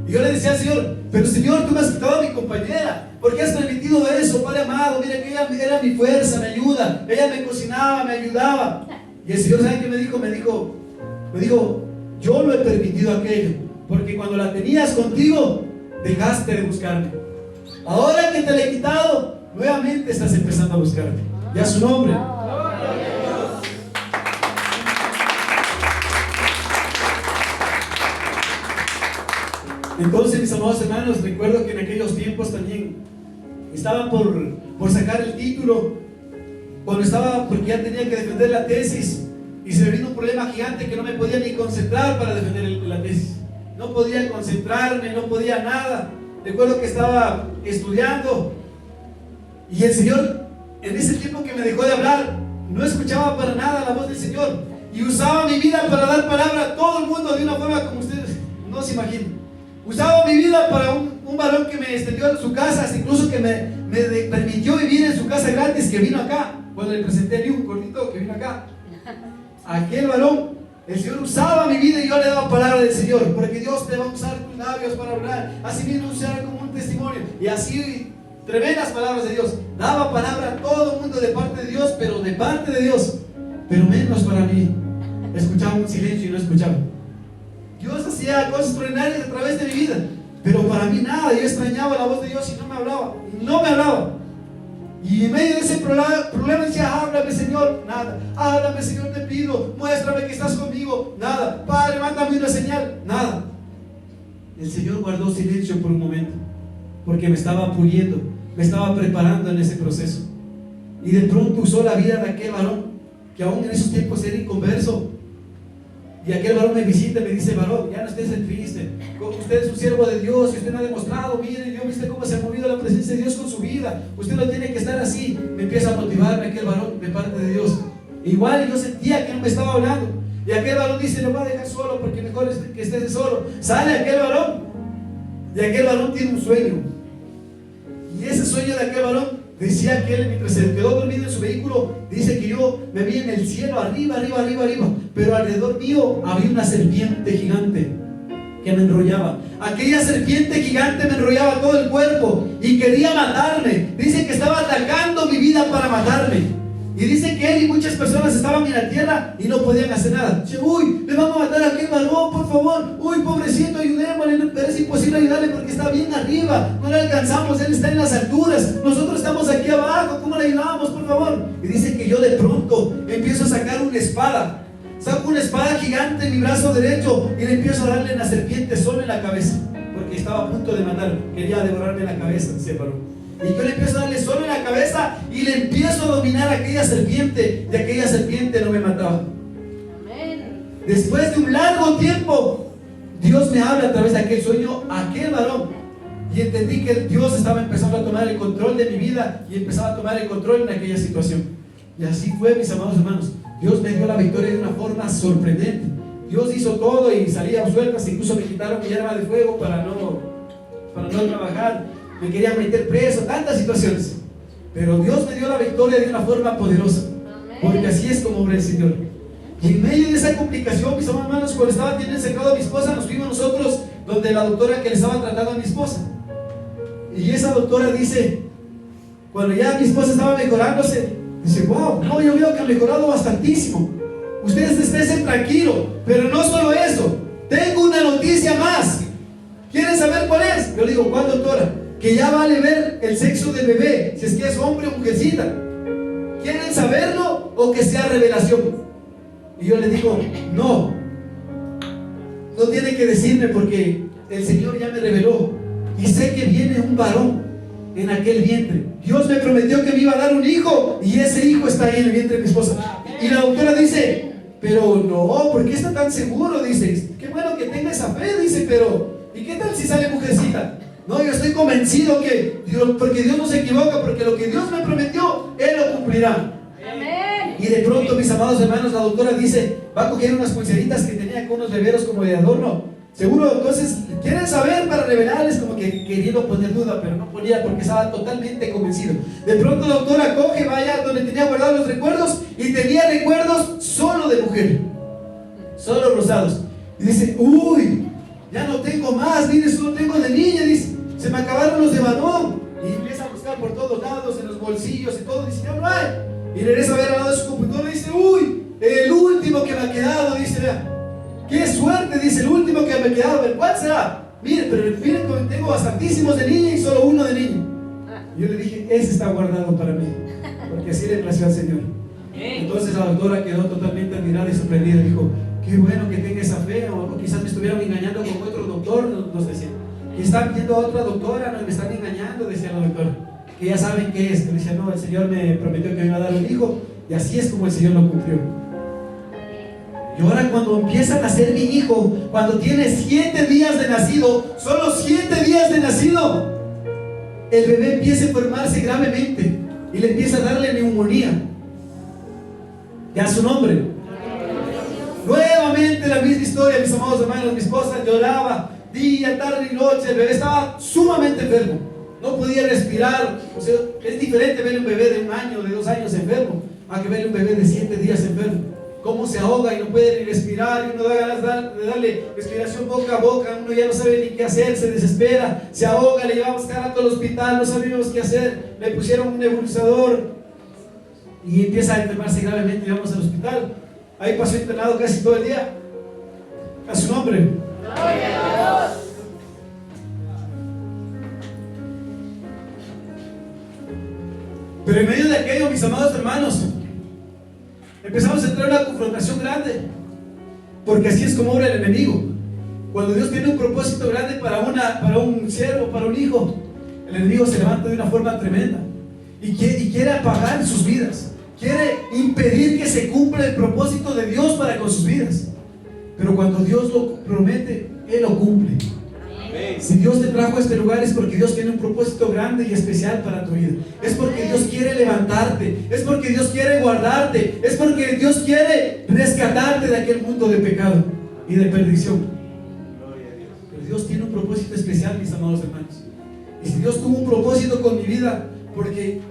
y yo le decía al Señor, pero Señor, tú me has quitado a mi compañera, ¿por qué has permitido eso, Padre amado? Mira que ella era mi fuerza, me ayuda, ella me cocinaba, me ayudaba. Y el Señor, ¿sabe qué me dijo? Me dijo, yo lo he permitido aquello, porque cuando la tenías contigo, dejaste de buscarme. Ahora que te la he quitado, nuevamente estás empezando a buscarme. Ya su nombre. Entonces, mis amados hermanos, recuerdo que en aquellos tiempos también estaba por sacar el título, porque ya tenía que defender la tesis, y se me vino un problema gigante que no me podía ni concentrar para defender la tesis. No podía concentrarme, no podía nada. Recuerdo que estaba estudiando, y el Señor, en ese tiempo que me dejó de hablar, no escuchaba para nada la voz del Señor, y usaba mi vida para dar palabra a todo el mundo de una forma como ustedes no se imaginan. Usaba mi vida para un varón que me extendió en su casa, hasta incluso que me permitió vivir en su casa gratis, que vino acá, cuando le presenté a un gordito que vino acá. Aquel varón, el Señor usaba mi vida, y yo le daba palabra del Señor, porque Dios te va a usar tus labios para hablar, así mismo usar como un testimonio, y así tremendas palabras de Dios. Daba palabra a todo el mundo de parte de Dios, pero de parte de Dios, pero menos para mí. Escuchaba un silencio y no escuchaba. Dios hacía cosas extraordinarias a través de mi vida, pero para mí nada. Yo extrañaba la voz de Dios y no me hablaba. Y en medio de ese problema decía, háblame Señor, nada. Háblame Señor, te pido, muéstrame que estás conmigo, nada. Padre, mándame una señal, nada. El Señor guardó silencio por un momento, porque me estaba puliendo, me estaba preparando en ese proceso. Y de pronto usó la vida de aquel varón, que aún en esos tiempos era inconverso. Y aquel varón me visita y me dice, varón, ya no estés triste, usted es un siervo de Dios, y usted me ha demostrado, mire, Dios, viste cómo se ha movido la presencia de Dios con su vida, usted no tiene que estar así. Me empieza a motivarme aquel varón de parte de Dios. Igual yo sentía que no me estaba hablando, y aquel varón dice, no va a dejar solo, porque mejor es que estés solo. Sale aquel varón, y aquel varón tiene un sueño, y ese sueño de aquel varón Decía que él, mientras se quedó dormido en su vehículo, dice que yo me vi en el cielo, arriba, pero alrededor mío había una serpiente gigante que me enrollaba. Aquella serpiente gigante me enrollaba todo el cuerpo y quería matarme. Dice que estaba atacando mi vida para matarme. Y dice que él y muchas personas estaban en la tierra y no podían hacer nada. Dice, uy, le vamos a matar a aquel varón, por favor. Uy, pobrecito, ayudémosle. Pero es imposible ayudarle porque está bien arriba. No le alcanzamos, él está en las alturas. Nosotros estamos aquí abajo. ¿Cómo le ayudamos, por favor? Y dice que yo de pronto empiezo a sacar una espada. Saco una espada gigante en mi brazo derecho y le empiezo a darle a la serpiente solo en la cabeza. Porque estaba a punto de matar. Quería devorarme la cabeza, dice el varón. Y yo le empiezo a darle solo en la cabeza y le empiezo a dominar a aquella serpiente, y aquella serpiente no me mataba. Amén. Después de un largo tiempo, Dios me habla a través de aquel sueño, aquel varón, y entendí que Dios estaba empezando a tomar el control de mi vida y empezaba a tomar el control en aquella situación. Y así fue, mis amados hermanos. Dios me dio la victoria de una forma sorprendente. Dios hizo todo y salía sueltas, incluso me quitaron mi arma de fuego para no trabajar. Me querían meter preso, tantas situaciones. Pero Dios me dio la victoria de una forma poderosa. Porque así es como obra el Señor. Y en medio de esa complicación, mis hermanos, cuando estaba teniendo secado a mi esposa, nos fuimos nosotros donde la doctora que le estaba tratando a mi esposa. Y esa doctora dice, cuando ya mi esposa estaba mejorándose, dice, wow, no, yo veo que ha mejorado bastantísimo. Ustedes estén tranquilos. Pero no solo eso, tengo una noticia más. ¿Quieren saber cuál es? Yo le digo, ¿cuál, doctora? Que ya vale ver el sexo del bebé, si es que es hombre o mujercita. ¿Quieren saberlo o que sea revelación? Y yo le digo, no tiene que decirme porque el Señor ya me reveló y sé que viene un varón en aquel vientre. Dios me prometió que me iba a dar un hijo y ese hijo está ahí en el vientre de mi esposa. Y la doctora dice, pero no, ¿por qué está tan seguro? Dice, qué bueno que tenga esa fe, dice, pero ¿y qué tal si sale mujercita? No, yo estoy convencido que Dios, porque Dios no se equivoca, porque lo que Dios me prometió, Él lo cumplirá. Amén. Y de pronto, mis amados hermanos, la doctora dice, va a coger unas pulseritas que tenía con unos beberos como de adorno. Seguro, entonces, quieren saber para revelarles, como que queriendo poner duda, pero no ponía porque estaba totalmente convencido. De pronto la doctora coge, vaya donde tenía guardados los recuerdos y tenía recuerdos solo de mujer, solo rosados. Y dice, uy, ya no tengo más, mire, solo tengo de niña, dice. Se me acabaron los de varón. Y empieza a buscar por todos lados, en los bolsillos y todo. Dice, ya no hay. Y regresa a ver al lado de su computadora y dice, uy, el último que me ha quedado. Dice, vea, qué suerte, dice, el último que me ha quedado. ¿Cuál será? Mire, pero miren, tengo bastantísimos de niña y solo uno de niño. Y yo le dije, ese está guardado para mí, porque así le plació al Señor. Entonces la doctora quedó totalmente admirada y sorprendida. Dijo, qué bueno que tenga esa fe, o quizás me estuvieron engañando con otro doctor, nos decía. Y están viendo a otra doctora, no me están engañando, decía la doctora, que ya saben qué es. Yo decía, no, el Señor me prometió que me iba a dar un hijo, y así es como el Señor lo cumplió. Y ahora cuando empieza a nacer mi hijo, cuando tiene 7 días de nacido, solo 7 días de nacido, el bebé empieza a enfermarse gravemente y le empieza a darle neumonía. Ya su nombre. Nuevamente la misma historia, mis amados hermanos. Mi esposa lloraba día, tarde y noche. El bebé estaba sumamente enfermo, no podía respirar. O sea, es diferente ver un bebé de 1 año, de 2 años enfermo, a que ver un bebé de 7 días enfermo. Cómo se ahoga y no puede ni respirar, y uno da ganas de darle respiración boca a boca. Uno ya no sabe ni qué hacer, se desespera, se ahoga. Le llevamos cada rato al hospital, no sabíamos qué hacer. Le pusieron un nebulizador y empieza a enfermarse gravemente. Llevamos al hospital. Ahí pasó internado casi todo el día. A su nombre. Gloria a Dios. Pero en medio de aquello, mis amados hermanos, empezamos a entrar en una confrontación grande, porque así es como obra el enemigo. Cuando Dios tiene un propósito grande para un siervo, para un hijo, el enemigo se levanta de una forma tremenda y quiere apagar sus vidas, quiere impedir que se cumpla el propósito de Dios para con sus vidas. Pero cuando Dios lo promete, Él lo cumple. Si Dios te trajo a este lugar es porque Dios tiene un propósito grande y especial para tu vida. Es porque Dios quiere levantarte, es porque Dios quiere guardarte, es porque Dios quiere rescatarte de aquel mundo de pecado y de perdición. Pero Dios tiene un propósito especial, mis amados hermanos. Y si Dios tuvo un propósito con mi vida, porque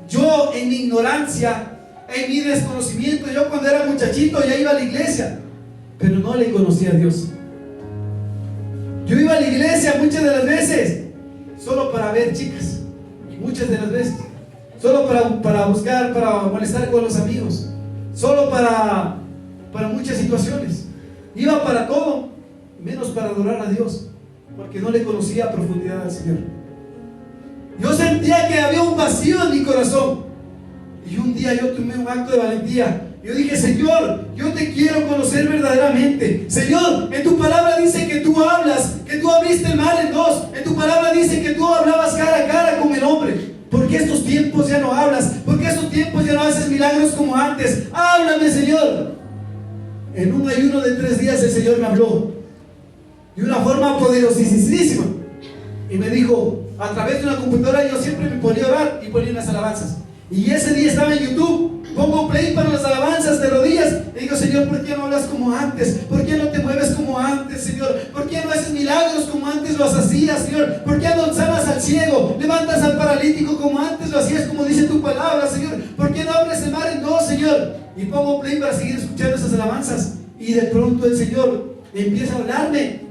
Yo en mi ignorancia, en mi desconocimiento, yo cuando era muchachito ya iba a la iglesia, pero no le conocía a Dios. Yo iba a la iglesia muchas de las veces solo para ver chicas, muchas de las veces solo para buscar, para molestar con los amigos, solo para muchas situaciones. Iba para todo menos para adorar a Dios, porque no le conocía a profundidad al Señor. Yo sentía que había un vacío en mi corazón, y un día yo tomé un acto de valentía. Yo dije: Señor, yo te quiero conocer verdaderamente. Señor, en tu palabra dice que tú hablas, que tú abriste el mar en dos. En tu palabra dice que tú hablabas cara a cara con el hombre. ¿Por qué estos tiempos ya no hablas? ¿Por qué estos tiempos ya no haces milagros como antes? Háblame, Señor. En un ayuno de 3 días el Señor me habló de una forma poderosísima, y me dijo, a través de una computadora, yo siempre me ponía a orar y ponía unas alabanzas. Y ese día estaba en YouTube, pongo play para las alabanzas de rodillas, y digo: Señor, ¿por qué no hablas como antes? ¿Por qué no te mueves como antes, Señor? ¿Por qué no haces milagros como antes los hacías, Señor? ¿Por qué no sanas al ciego, levantas al paralítico como antes lo hacías, como dice tu palabra, Señor? ¿Por qué no abres el mar en dos, Señor? Y pongo play para seguir escuchando esas alabanzas, y de pronto el Señor empieza a hablarme,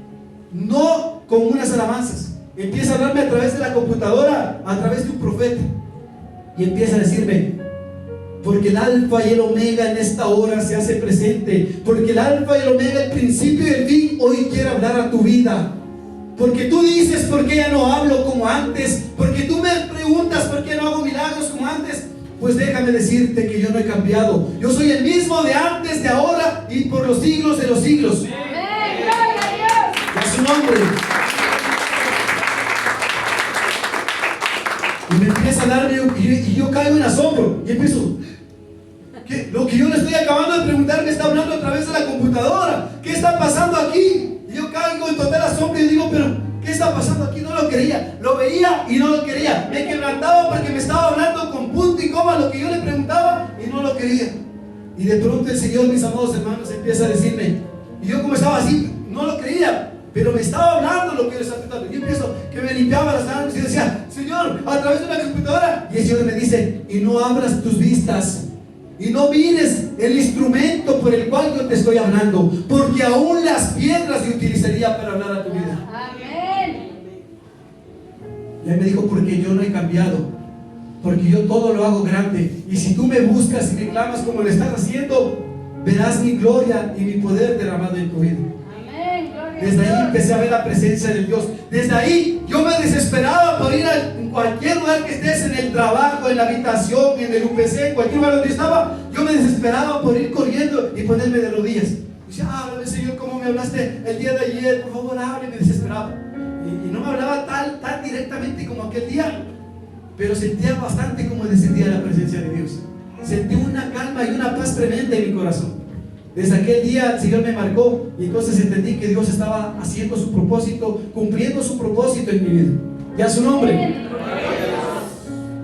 no con unas alabanzas, empieza a hablarme a través de la computadora, a través de un profeta. Y empieza a decirme: porque el alfa y el omega en esta hora se hace presente, porque el alfa y el omega, el principio y el fin, hoy quiere hablar a tu vida. Porque tú dices: ¿por qué ya no hablo como antes? Porque tú me preguntas: ¿por qué no hago milagros como antes? Pues déjame decirte que yo no he cambiado. Yo soy el mismo de antes, de ahora y por los siglos de los siglos. Amén. Gloria a Dios. A su nombre. Y me empieza a darme, y yo caigo en asombro, y empiezo: lo que yo le estoy acabando de preguntar me está hablando a través de la computadora. ¿Qué está pasando aquí? Y yo caigo en total asombro y digo: pero ¿qué está pasando aquí? No lo creía, lo veía y no lo quería. Me quebrantaba porque me estaba hablando con punto y coma lo que yo le preguntaba y no lo quería. Y de pronto el Señor, mis amados hermanos, empieza a decirme, y yo como estaba así, no lo creía, pero me estaba hablando lo que yo le estaba preguntando. Yo empiezo que me limpiaba las manos y decía: Señor, a través de una computadora. Y el Señor me dice: y no abras tus vistas y no mires el instrumento por el cual yo te estoy hablando, porque aún las piedras yo utilizaría para hablar a tu vida. Amén. Y él me dijo: porque yo no he cambiado, porque yo todo lo hago grande, y si tú me buscas y me clamas como lo estás haciendo, verás mi gloria y mi poder derramado en tu vida. Amén. Gloria a Desde ahí Dios. empecé a ver la presencia de Dios. Desde ahí yo me desesperaba por ir a cualquier lugar que estés, en el trabajo, en la habitación, en el UPC, en cualquier lugar donde estaba. Yo me desesperaba por ir corriendo y ponerme de rodillas. Y decía: háblame, Señor, como me hablaste el día de ayer, por favor, háblame. Me desesperaba. Y no me hablaba tan directamente como aquel día, pero sentía bastante como descendía la presencia de Dios. Sentí una calma y una paz tremenda en mi corazón. Desde aquel día el Señor me marcó, y entonces entendí que Dios estaba haciendo su propósito, cumpliendo su propósito en mi vida. Y a su nombre.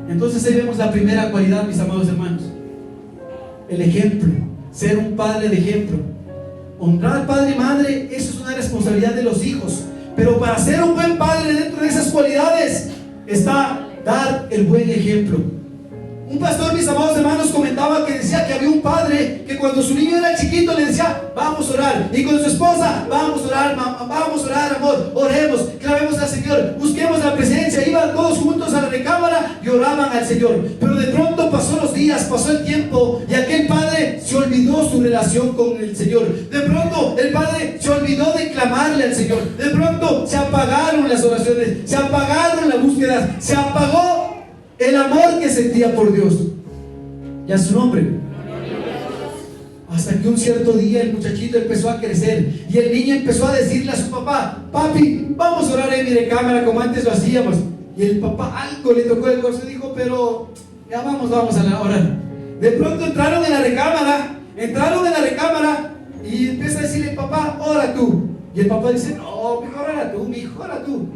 Entonces ahí vemos la primera cualidad, mis amados hermanos: el ejemplo, ser un padre de ejemplo. Honrar al padre y madre, eso es una responsabilidad de los hijos, pero para ser un buen padre, dentro de esas cualidades está dar el buen ejemplo. Un pastor, mis amados hermanos, comentaba que decía que había un padre que cuando su niño era chiquito le decía: vamos a orar, y con su esposa: vamos a orar, vamos a orar, amor, oremos, clamemos al Señor, busquemos la presencia. Iban todos juntos a la recámara y oraban al Señor. Pero de pronto pasó los días, pasó el tiempo, y aquel padre se olvidó su relación con el Señor. De pronto el padre se olvidó de clamarle al Señor. De pronto se apagaron las oraciones, se apagaron las búsquedas, se apagó el amor que sentía por Dios. Y a su nombre. Hasta que un cierto día el muchachito empezó a crecer, y el niño empezó a decirle a su papá: papi, vamos a orar en mi recámara como antes lo hacíamos. Y el papá algo le tocó el corazón y dijo: pero ya vamos a orar. De pronto entraron en la recámara, y empieza a decirle: papá, ora tú. Y el papá dice: no, mejor ora tú, mi hijo, ora tú.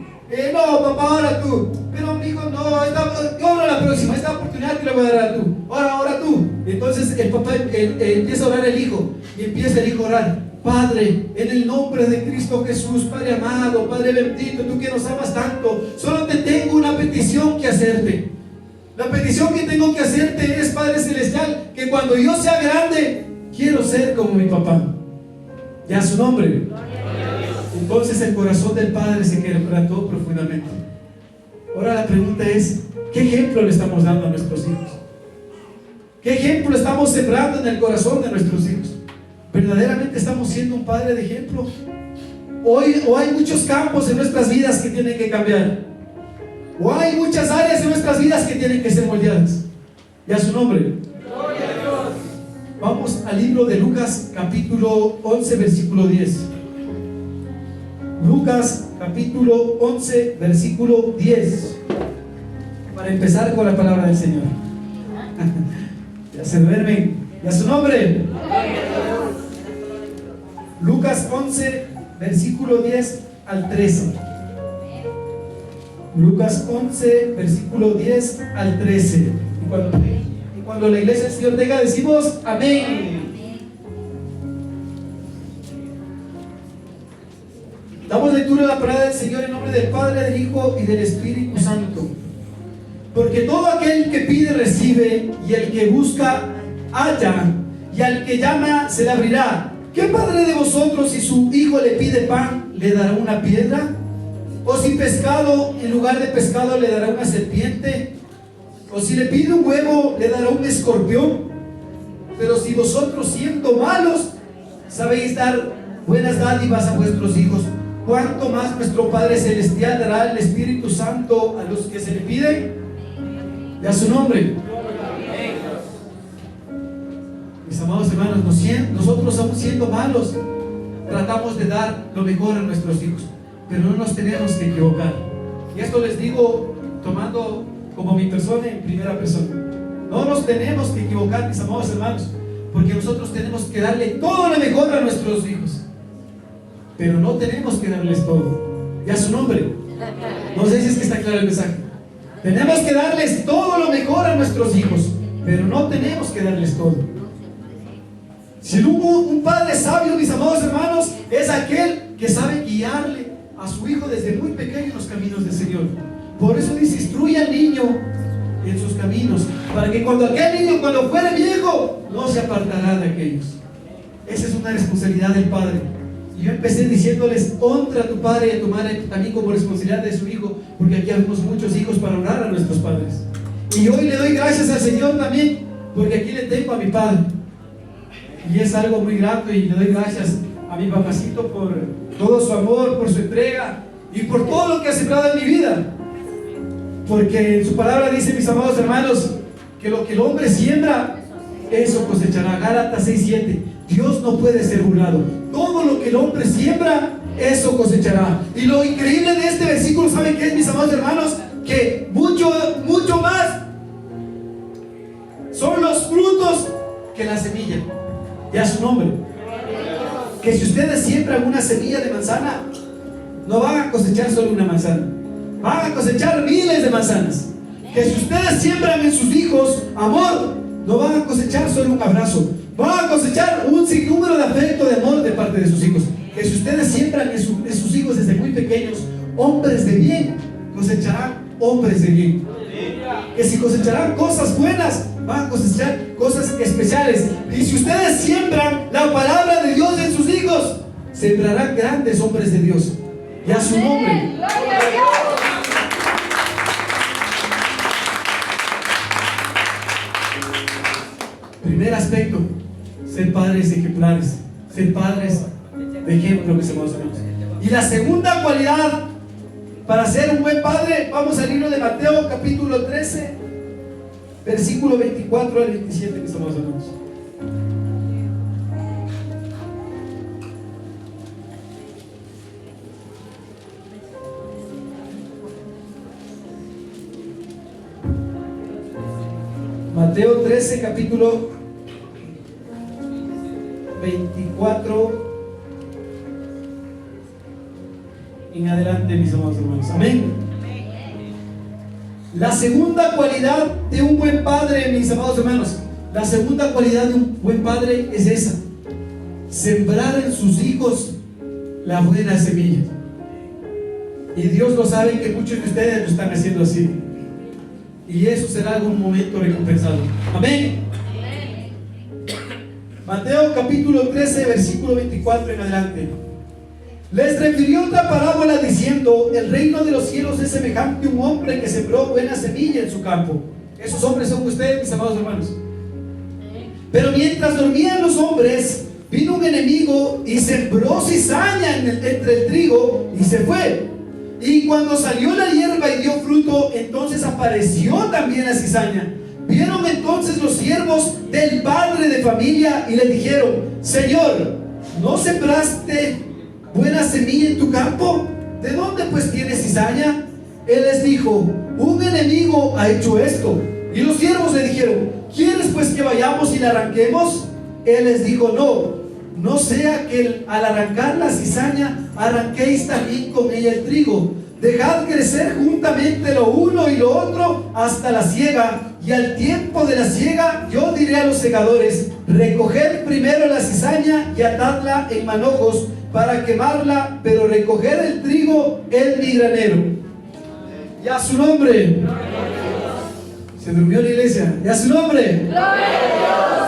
No, papá, ora tú. Pero mi hijo, no, yo oro la próxima, esta oportunidad te la voy a dar a tú. Ora tú. Entonces el papá empieza a orar el hijo, y empieza el hijo a orar: Padre, en el nombre de Cristo Jesús, Padre amado, Padre bendito, tú que nos amas tanto, solo te tengo una petición que hacerte. La petición que tengo que hacerte es, Padre Celestial, que cuando yo sea grande, quiero ser como mi papá. Ya su nombre. Entonces el corazón del Padre se quebrantó profundamente. Ahora la pregunta es, ¿qué ejemplo le estamos dando a nuestros hijos? ¿Qué ejemplo estamos sembrando en el corazón de nuestros hijos? ¿Verdaderamente estamos siendo un padre de ejemplo? O hay muchos campos en nuestras vidas que tienen que cambiar. O hay muchas áreas en nuestras vidas que tienen que ser moldeadas. Ya su nombre. Vamos al libro de Lucas, capítulo 11, versículo 10. Lucas, capítulo 11, versículo 10. Para empezar con la palabra del Señor. Ya se duermen. Ya su nombre. Lucas 11, versículo 10 al 13. Lucas 11, versículo 10 al 13. Y cuando la iglesia del Señor tenga, decimos amén. Damos lectura a la palabra del Señor en nombre del Padre, del Hijo y del Espíritu Santo. Porque todo aquel que pide recibe, y el que busca halla, y al que llama se le abrirá. ¿Qué padre de vosotros, si su hijo le pide pan, le dará una piedra? ¿O si pescado, en lugar de pescado, le dará una serpiente? ¿O si le pide un huevo, le dará un escorpión? Pero si vosotros, siendo malos, sabéis dar buenas dádivas a vuestros hijos, ¿cuánto más nuestro Padre Celestial dará el Espíritu Santo a los que se le piden? Y a su nombre. Mis amados hermanos, nosotros aún siendo malos, tratamos de dar lo mejor a nuestros hijos, pero no nos tenemos que equivocar. Y esto les digo tomando como mi persona en primera persona. No nos tenemos que equivocar, mis amados hermanos, porque nosotros tenemos que darle todo lo mejor a nuestros hijos, pero no tenemos que darles todo. Ya su nombre. No sé si es que está claro el mensaje. Tenemos que darles todo lo mejor a nuestros hijos, pero no tenemos que darles todo. Si hubo un padre sabio, mis amados hermanos, es aquel que sabe guiarle a su hijo desde muy pequeño en los caminos del Señor. Por eso dice, instruye al niño en sus caminos, para que cuando aquel niño, cuando fuere viejo, no se apartará de aquellos. Esa es una responsabilidad del padre. Y yo empecé diciéndoles, honra a tu padre y a tu madre también como responsabilidad de su hijo, porque aquí habemos muchos hijos para honrar a nuestros padres. Y hoy le doy gracias al Señor también, porque aquí le tengo a mi padre. Y es algo muy grato, y le doy gracias a mi papacito por todo su amor, por su entrega y por todo lo que ha sembrado en mi vida. Porque en su palabra dice, mis amados hermanos, que lo que el hombre siembra, eso cosechará. Gálatas 6:7. Dios no puede ser burlado. Todo lo que el hombre siembra, eso cosechará. Y lo increíble de este versículo, ¿saben qué es, mis amados hermanos? Que mucho más son los frutos que la semilla. Ya su nombre. Que si ustedes siembran una semilla de manzana, no van a cosechar solo una manzana, van a cosechar miles de manzanas. Que si ustedes siembran en sus hijos amor, no van a cosechar solo un abrazo, van a cosechar un sinnúmero de afecto, de amor de parte de sus hijos. Que si ustedes siembran en sus hijos desde muy pequeños hombres de bien, cosecharán hombres de bien. Que si cosecharán cosas buenas, van a cosechar cosas especiales. Y si ustedes siembran la palabra de Dios en sus hijos, sembrarán grandes hombres de Dios. Y a su nombre. ¡Gloria a Dios! Primer aspecto, ser padres ejemplares, ser padres de ejemplo, mis amados hermanos. Y la segunda cualidad para ser un buen padre, vamos al libro de Mateo, capítulo 13, versículo 24 al 27, mis amados hermanos. Mateo 13, capítulo 24 en adelante, mis amados hermanos. Amén. La segunda cualidad de un buen padre, mis amados hermanos, la segunda cualidad de un buen padre es esa: sembrar en sus hijos la buena semilla. Y Dios lo sabe, que muchos de ustedes lo están haciendo así. y eso será algún momento recompensado. Amén. Mateo capítulo 13, versículo 24 en adelante. Les refirió otra parábola diciendo: el reino de los cielos es semejante a un hombre que sembró buena semilla en su campo. Esos hombres son ustedes, mis amados hermanos. Pero mientras dormían los hombres, vino un enemigo y sembró cizaña entre el trigo y se fue. Y cuando salió la hierba y dio fruto, entonces apareció también la cizaña. Vieron entonces los siervos del padre de familia y le dijeron: Señor, ¿no sembraste buena semilla en tu campo? ¿De dónde pues tienes cizaña? Él les dijo: un enemigo ha hecho esto. Y los siervos le dijeron: ¿quieres pues que vayamos y la arranquemos? Él les dijo: no sea que al arrancar la cizaña arranquéis también con ella el trigo. Dejad crecer juntamente lo uno y lo otro hasta la siega. Y al tiempo de la siega yo diré a los segadores: recoged primero la cizaña y atadla en manojos para quemarla, pero recoged el trigo en mi granero. Y a su nombre. Se durmió la iglesia. Y a su nombre.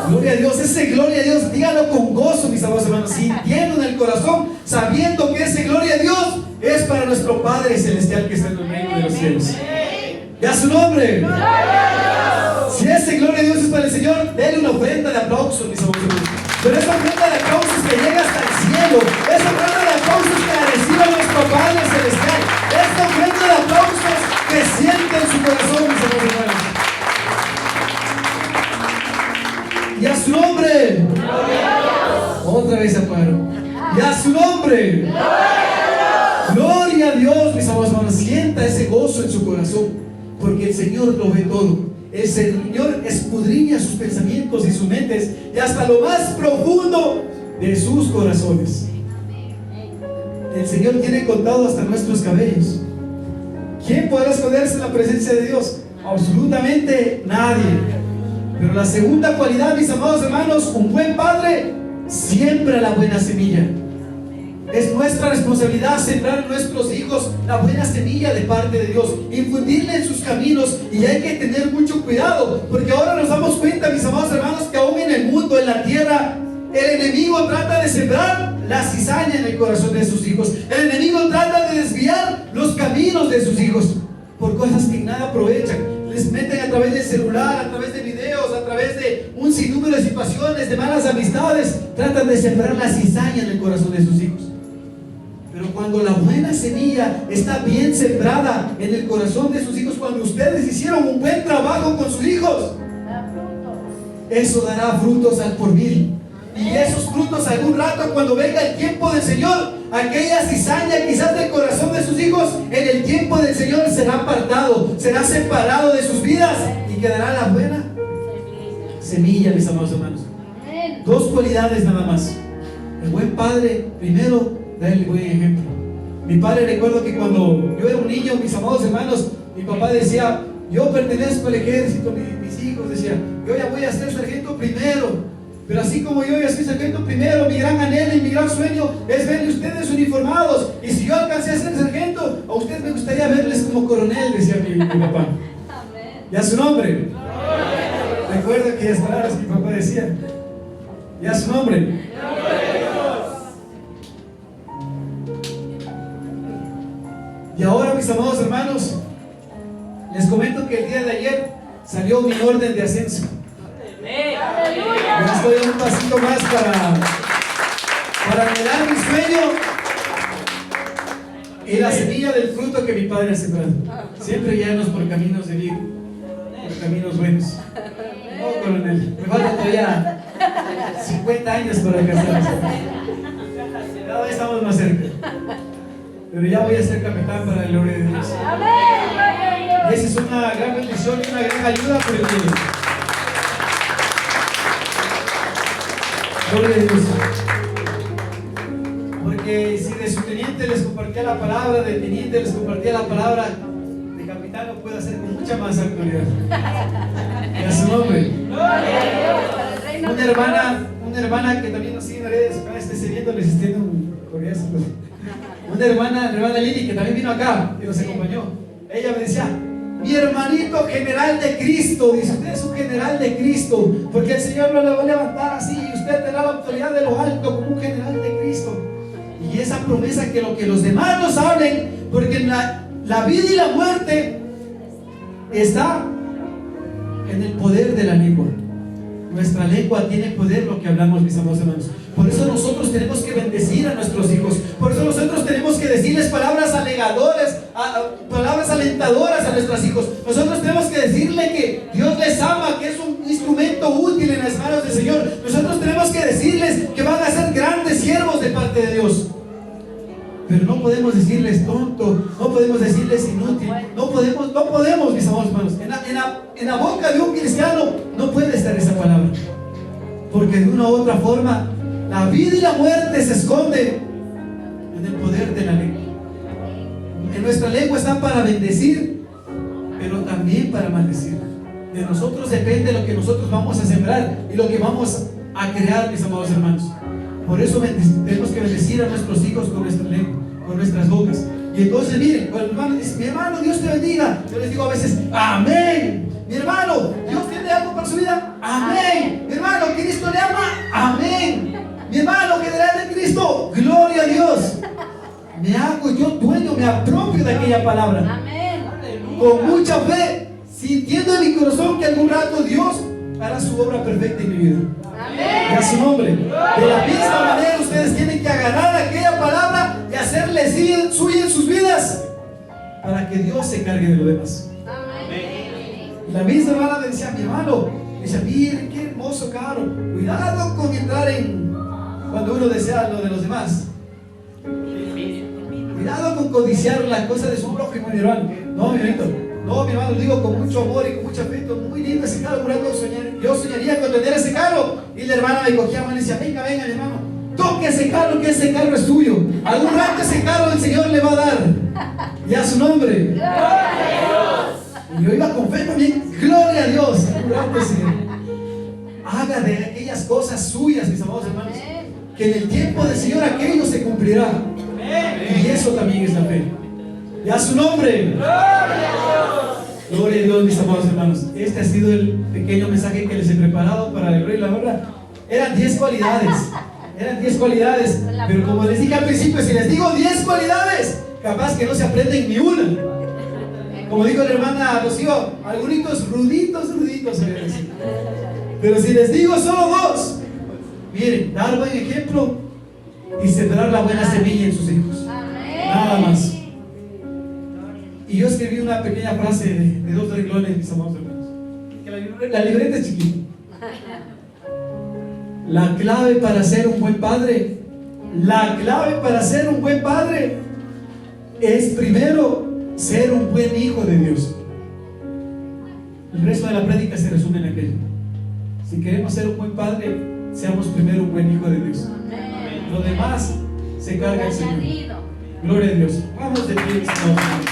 Gloria a Dios. Ese gloria a Dios, dígalo con gozo, mis amados hermanos, sintiendo en el corazón, sabiendo que ese gloria a Dios es para nuestro Padre Celestial que está en el reino de los cielos. Y a su nombre. Si ese gloria a Dios es para el Señor, denle una ofrenda de aplausos, mis amados hermanos. Pero esa ofrenda de aplausos que llega hasta el cielo, esa ofrenda de aplausos que recibe nuestro Padre Celestial, esta ofrenda de aplausos que siente en su corazón, mis amados hermanos. Y a su nombre. Otra vez apagaron. Y a su nombre. Gloria a Dios, mis amados hermanos. Sienta ese gozo en su corazón, porque el Señor lo ve todo. El Señor escudriña sus pensamientos y sus mentes y hasta lo más profundo de sus corazones. El Señor tiene contado hasta nuestros cabellos. ¿Quién podrá esconderse en la presencia de Dios? Absolutamente nadie. Pero la segunda cualidad, mis amados hermanos, un buen padre siembra la buena semilla. Es nuestra responsabilidad sembrar en nuestros hijos la buena semilla de parte de Dios, infundirle en sus caminos, y hay que tener mucho cuidado, porque ahora nos damos cuenta, mis amados hermanos, que aún en el mundo, en la tierra, el enemigo trata de sembrar la cizaña en el corazón de sus hijos. El enemigo trata de desviar los caminos de sus hijos por cosas que nada aprovechan. Les meten a través del celular, a través de videos, a través de un sinnúmero de situaciones, de malas amistades. Tratan de sembrar la cizaña en el corazón de sus hijos. Pero cuando la buena semilla está bien sembrada en el corazón de sus hijos, cuando ustedes hicieron un buen trabajo con sus hijos, eso dará frutos al porvenir. Y esos frutos algún rato, cuando venga el tiempo del Señor, aquella cizaña quizás del corazón de sus hijos, en el tiempo del Señor será apartado, será separado de sus vidas y quedará la buena semilla, mis amados hermanos. Dos cualidades nada más. El buen padre, primero, da el buen ejemplo. Mi padre, recuerdo que cuando yo era un niño, mis amados hermanos, mi papá decía: yo pertenezco al ejército. Mis hijos decían: yo ya voy a ser sargento primero. Pero así como yo ya soy sargento primero, mi gran anhelo y mi gran sueño es verle ustedes uniformados. Y si yo alcancé a ser sargento, a ustedes me gustaría verles como coronel, decía mi papá. ¿Y a su nombre? Recuerdo aquellas palabras que mi papá decía. ¿Y a su nombre? Y ahora, mis amados hermanos, les comento que el día de ayer salió mi orden de ascenso. Yo estoy a un pasito más para anhelar mi sueño y la semilla del fruto que mi padre ha sembrado. Siempre guiarnos por caminos de vida, por caminos buenos. No, coronel, me faltan todavía 50 años para casarnos. Cada vez estamos más cerca. Pero ya voy a ser capitán para la gloria de Dios. Y esa es una gran bendición y una gran ayuda por el mundo. Gloria a Dios. Porque si de su teniente les compartía la palabra, de teniente les compartía la palabra, de capitán lo puede hacer con mucha más autoridad. Y a su nombre. Una hermana que también nos sigue en redes, acá esté cediendo, les extiendo un cordial saludo. Una hermana, la hermana Lili, que también vino acá y nos acompañó. Ella me decía: mi hermanito general de Cristo. Dice, usted es un general de Cristo, porque el Señor lo va a levantar así y usted tendrá la autoridad de lo alto como un general de Cristo. Y esa promesa, que lo que los demás nos hablen, porque en la vida y la muerte está en el poder de la lengua. Nuestra lengua tiene poder, lo que hablamos, mis amados hermanos. Por eso nosotros tenemos que bendecir a nuestros hijos. Por eso nosotros tenemos que decirles palabras alegadoras, palabras alentadoras a nuestros hijos. Nosotros tenemos que decirle que Dios les ama, que es un instrumento útil en las manos del Señor. Nosotros tenemos que decirles que van a ser grandes siervos de parte de Dios. Pero no podemos decirles tonto, no podemos decirles inútil, no podemos, mis amados hermanos. En la boca de un cristiano no puede estar esa palabra, porque de una u otra forma la vida y la muerte se esconden en el poder de la lengua. En nuestra lengua está para bendecir, pero también para maldecir. De nosotros depende lo que nosotros vamos a sembrar y lo que vamos a crear, mis amados hermanos. Por eso tenemos que bendecir a nuestros hijos con nuestra lengua, con nuestras bocas. Y entonces miren, cuando el hermano dice, mi hermano, Dios te bendiga, yo les digo a veces, amén. Mi hermano, Dios tiene algo para su vida, amén. Mi hermano, Cristo le ama, amén. Mi hermano, general de Cristo, gloria a Dios. Me hago yo dueño, me apropio de aquella palabra. Amén. Con mucha fe, sintiendo en mi corazón que algún rato Dios hará su obra perfecta en mi vida. Y a su nombre. De la misma manera ustedes tienen que agarrar aquella palabra y hacerle suya en sus vidas, para que Dios se cargue de lo demás. Y la misma hermana me decía, mi hermano, me decía, miren qué hermoso carro, cuidado con entrar en cuando uno desea lo de los demás. Cuidado con codiciar la cosa de su prójimo, mi hermano. No, mi hermanito. No, mi hermano, lo digo con mucho amor y con mucho afecto. Muy lindo ese carro, yo soñaría con tener ese carro. Y la hermana me cogía mano y decía, venga, venga, mi hermano, toque ese carro, que ese carro es tuyo. Algún rato ese carro el Señor le va a dar. Y a su nombre. Y yo iba con fe también, gloria a Dios. Algún rato, Señor, haga de aquellas cosas suyas, mis amados hermanos, que en el tiempo del Señor aquello se cumplirá. Y eso también es la fe. Y a su nombre. Gloria a Dios, mis amados hermanos. Este ha sido el pequeño mensaje que les he preparado para el rey y la honra. Eran 10 cualidades. Eran 10 cualidades. Pero como les dije al principio, si les digo 10 cualidades, capaz que no se aprenden ni una. Como dijo la hermana Rocío, algunos ruditos, se le decía. Pero si les digo solo 2, miren, dar buen ejemplo y sembrar la buena semilla en sus hijos. Nada más. Y yo escribí una pequeña frase de 2 renglones, mis amados hermanos. Que la libreta es chiquita. La clave para ser un buen padre, es primero ser un buen hijo de Dios. El resto de la prédica se resume en aquello. Si queremos ser un buen padre, seamos primero un buen hijo de Dios. Lo demás se carga el Señor. Gloria a Dios. Vamos de pie, mis amados hermanos.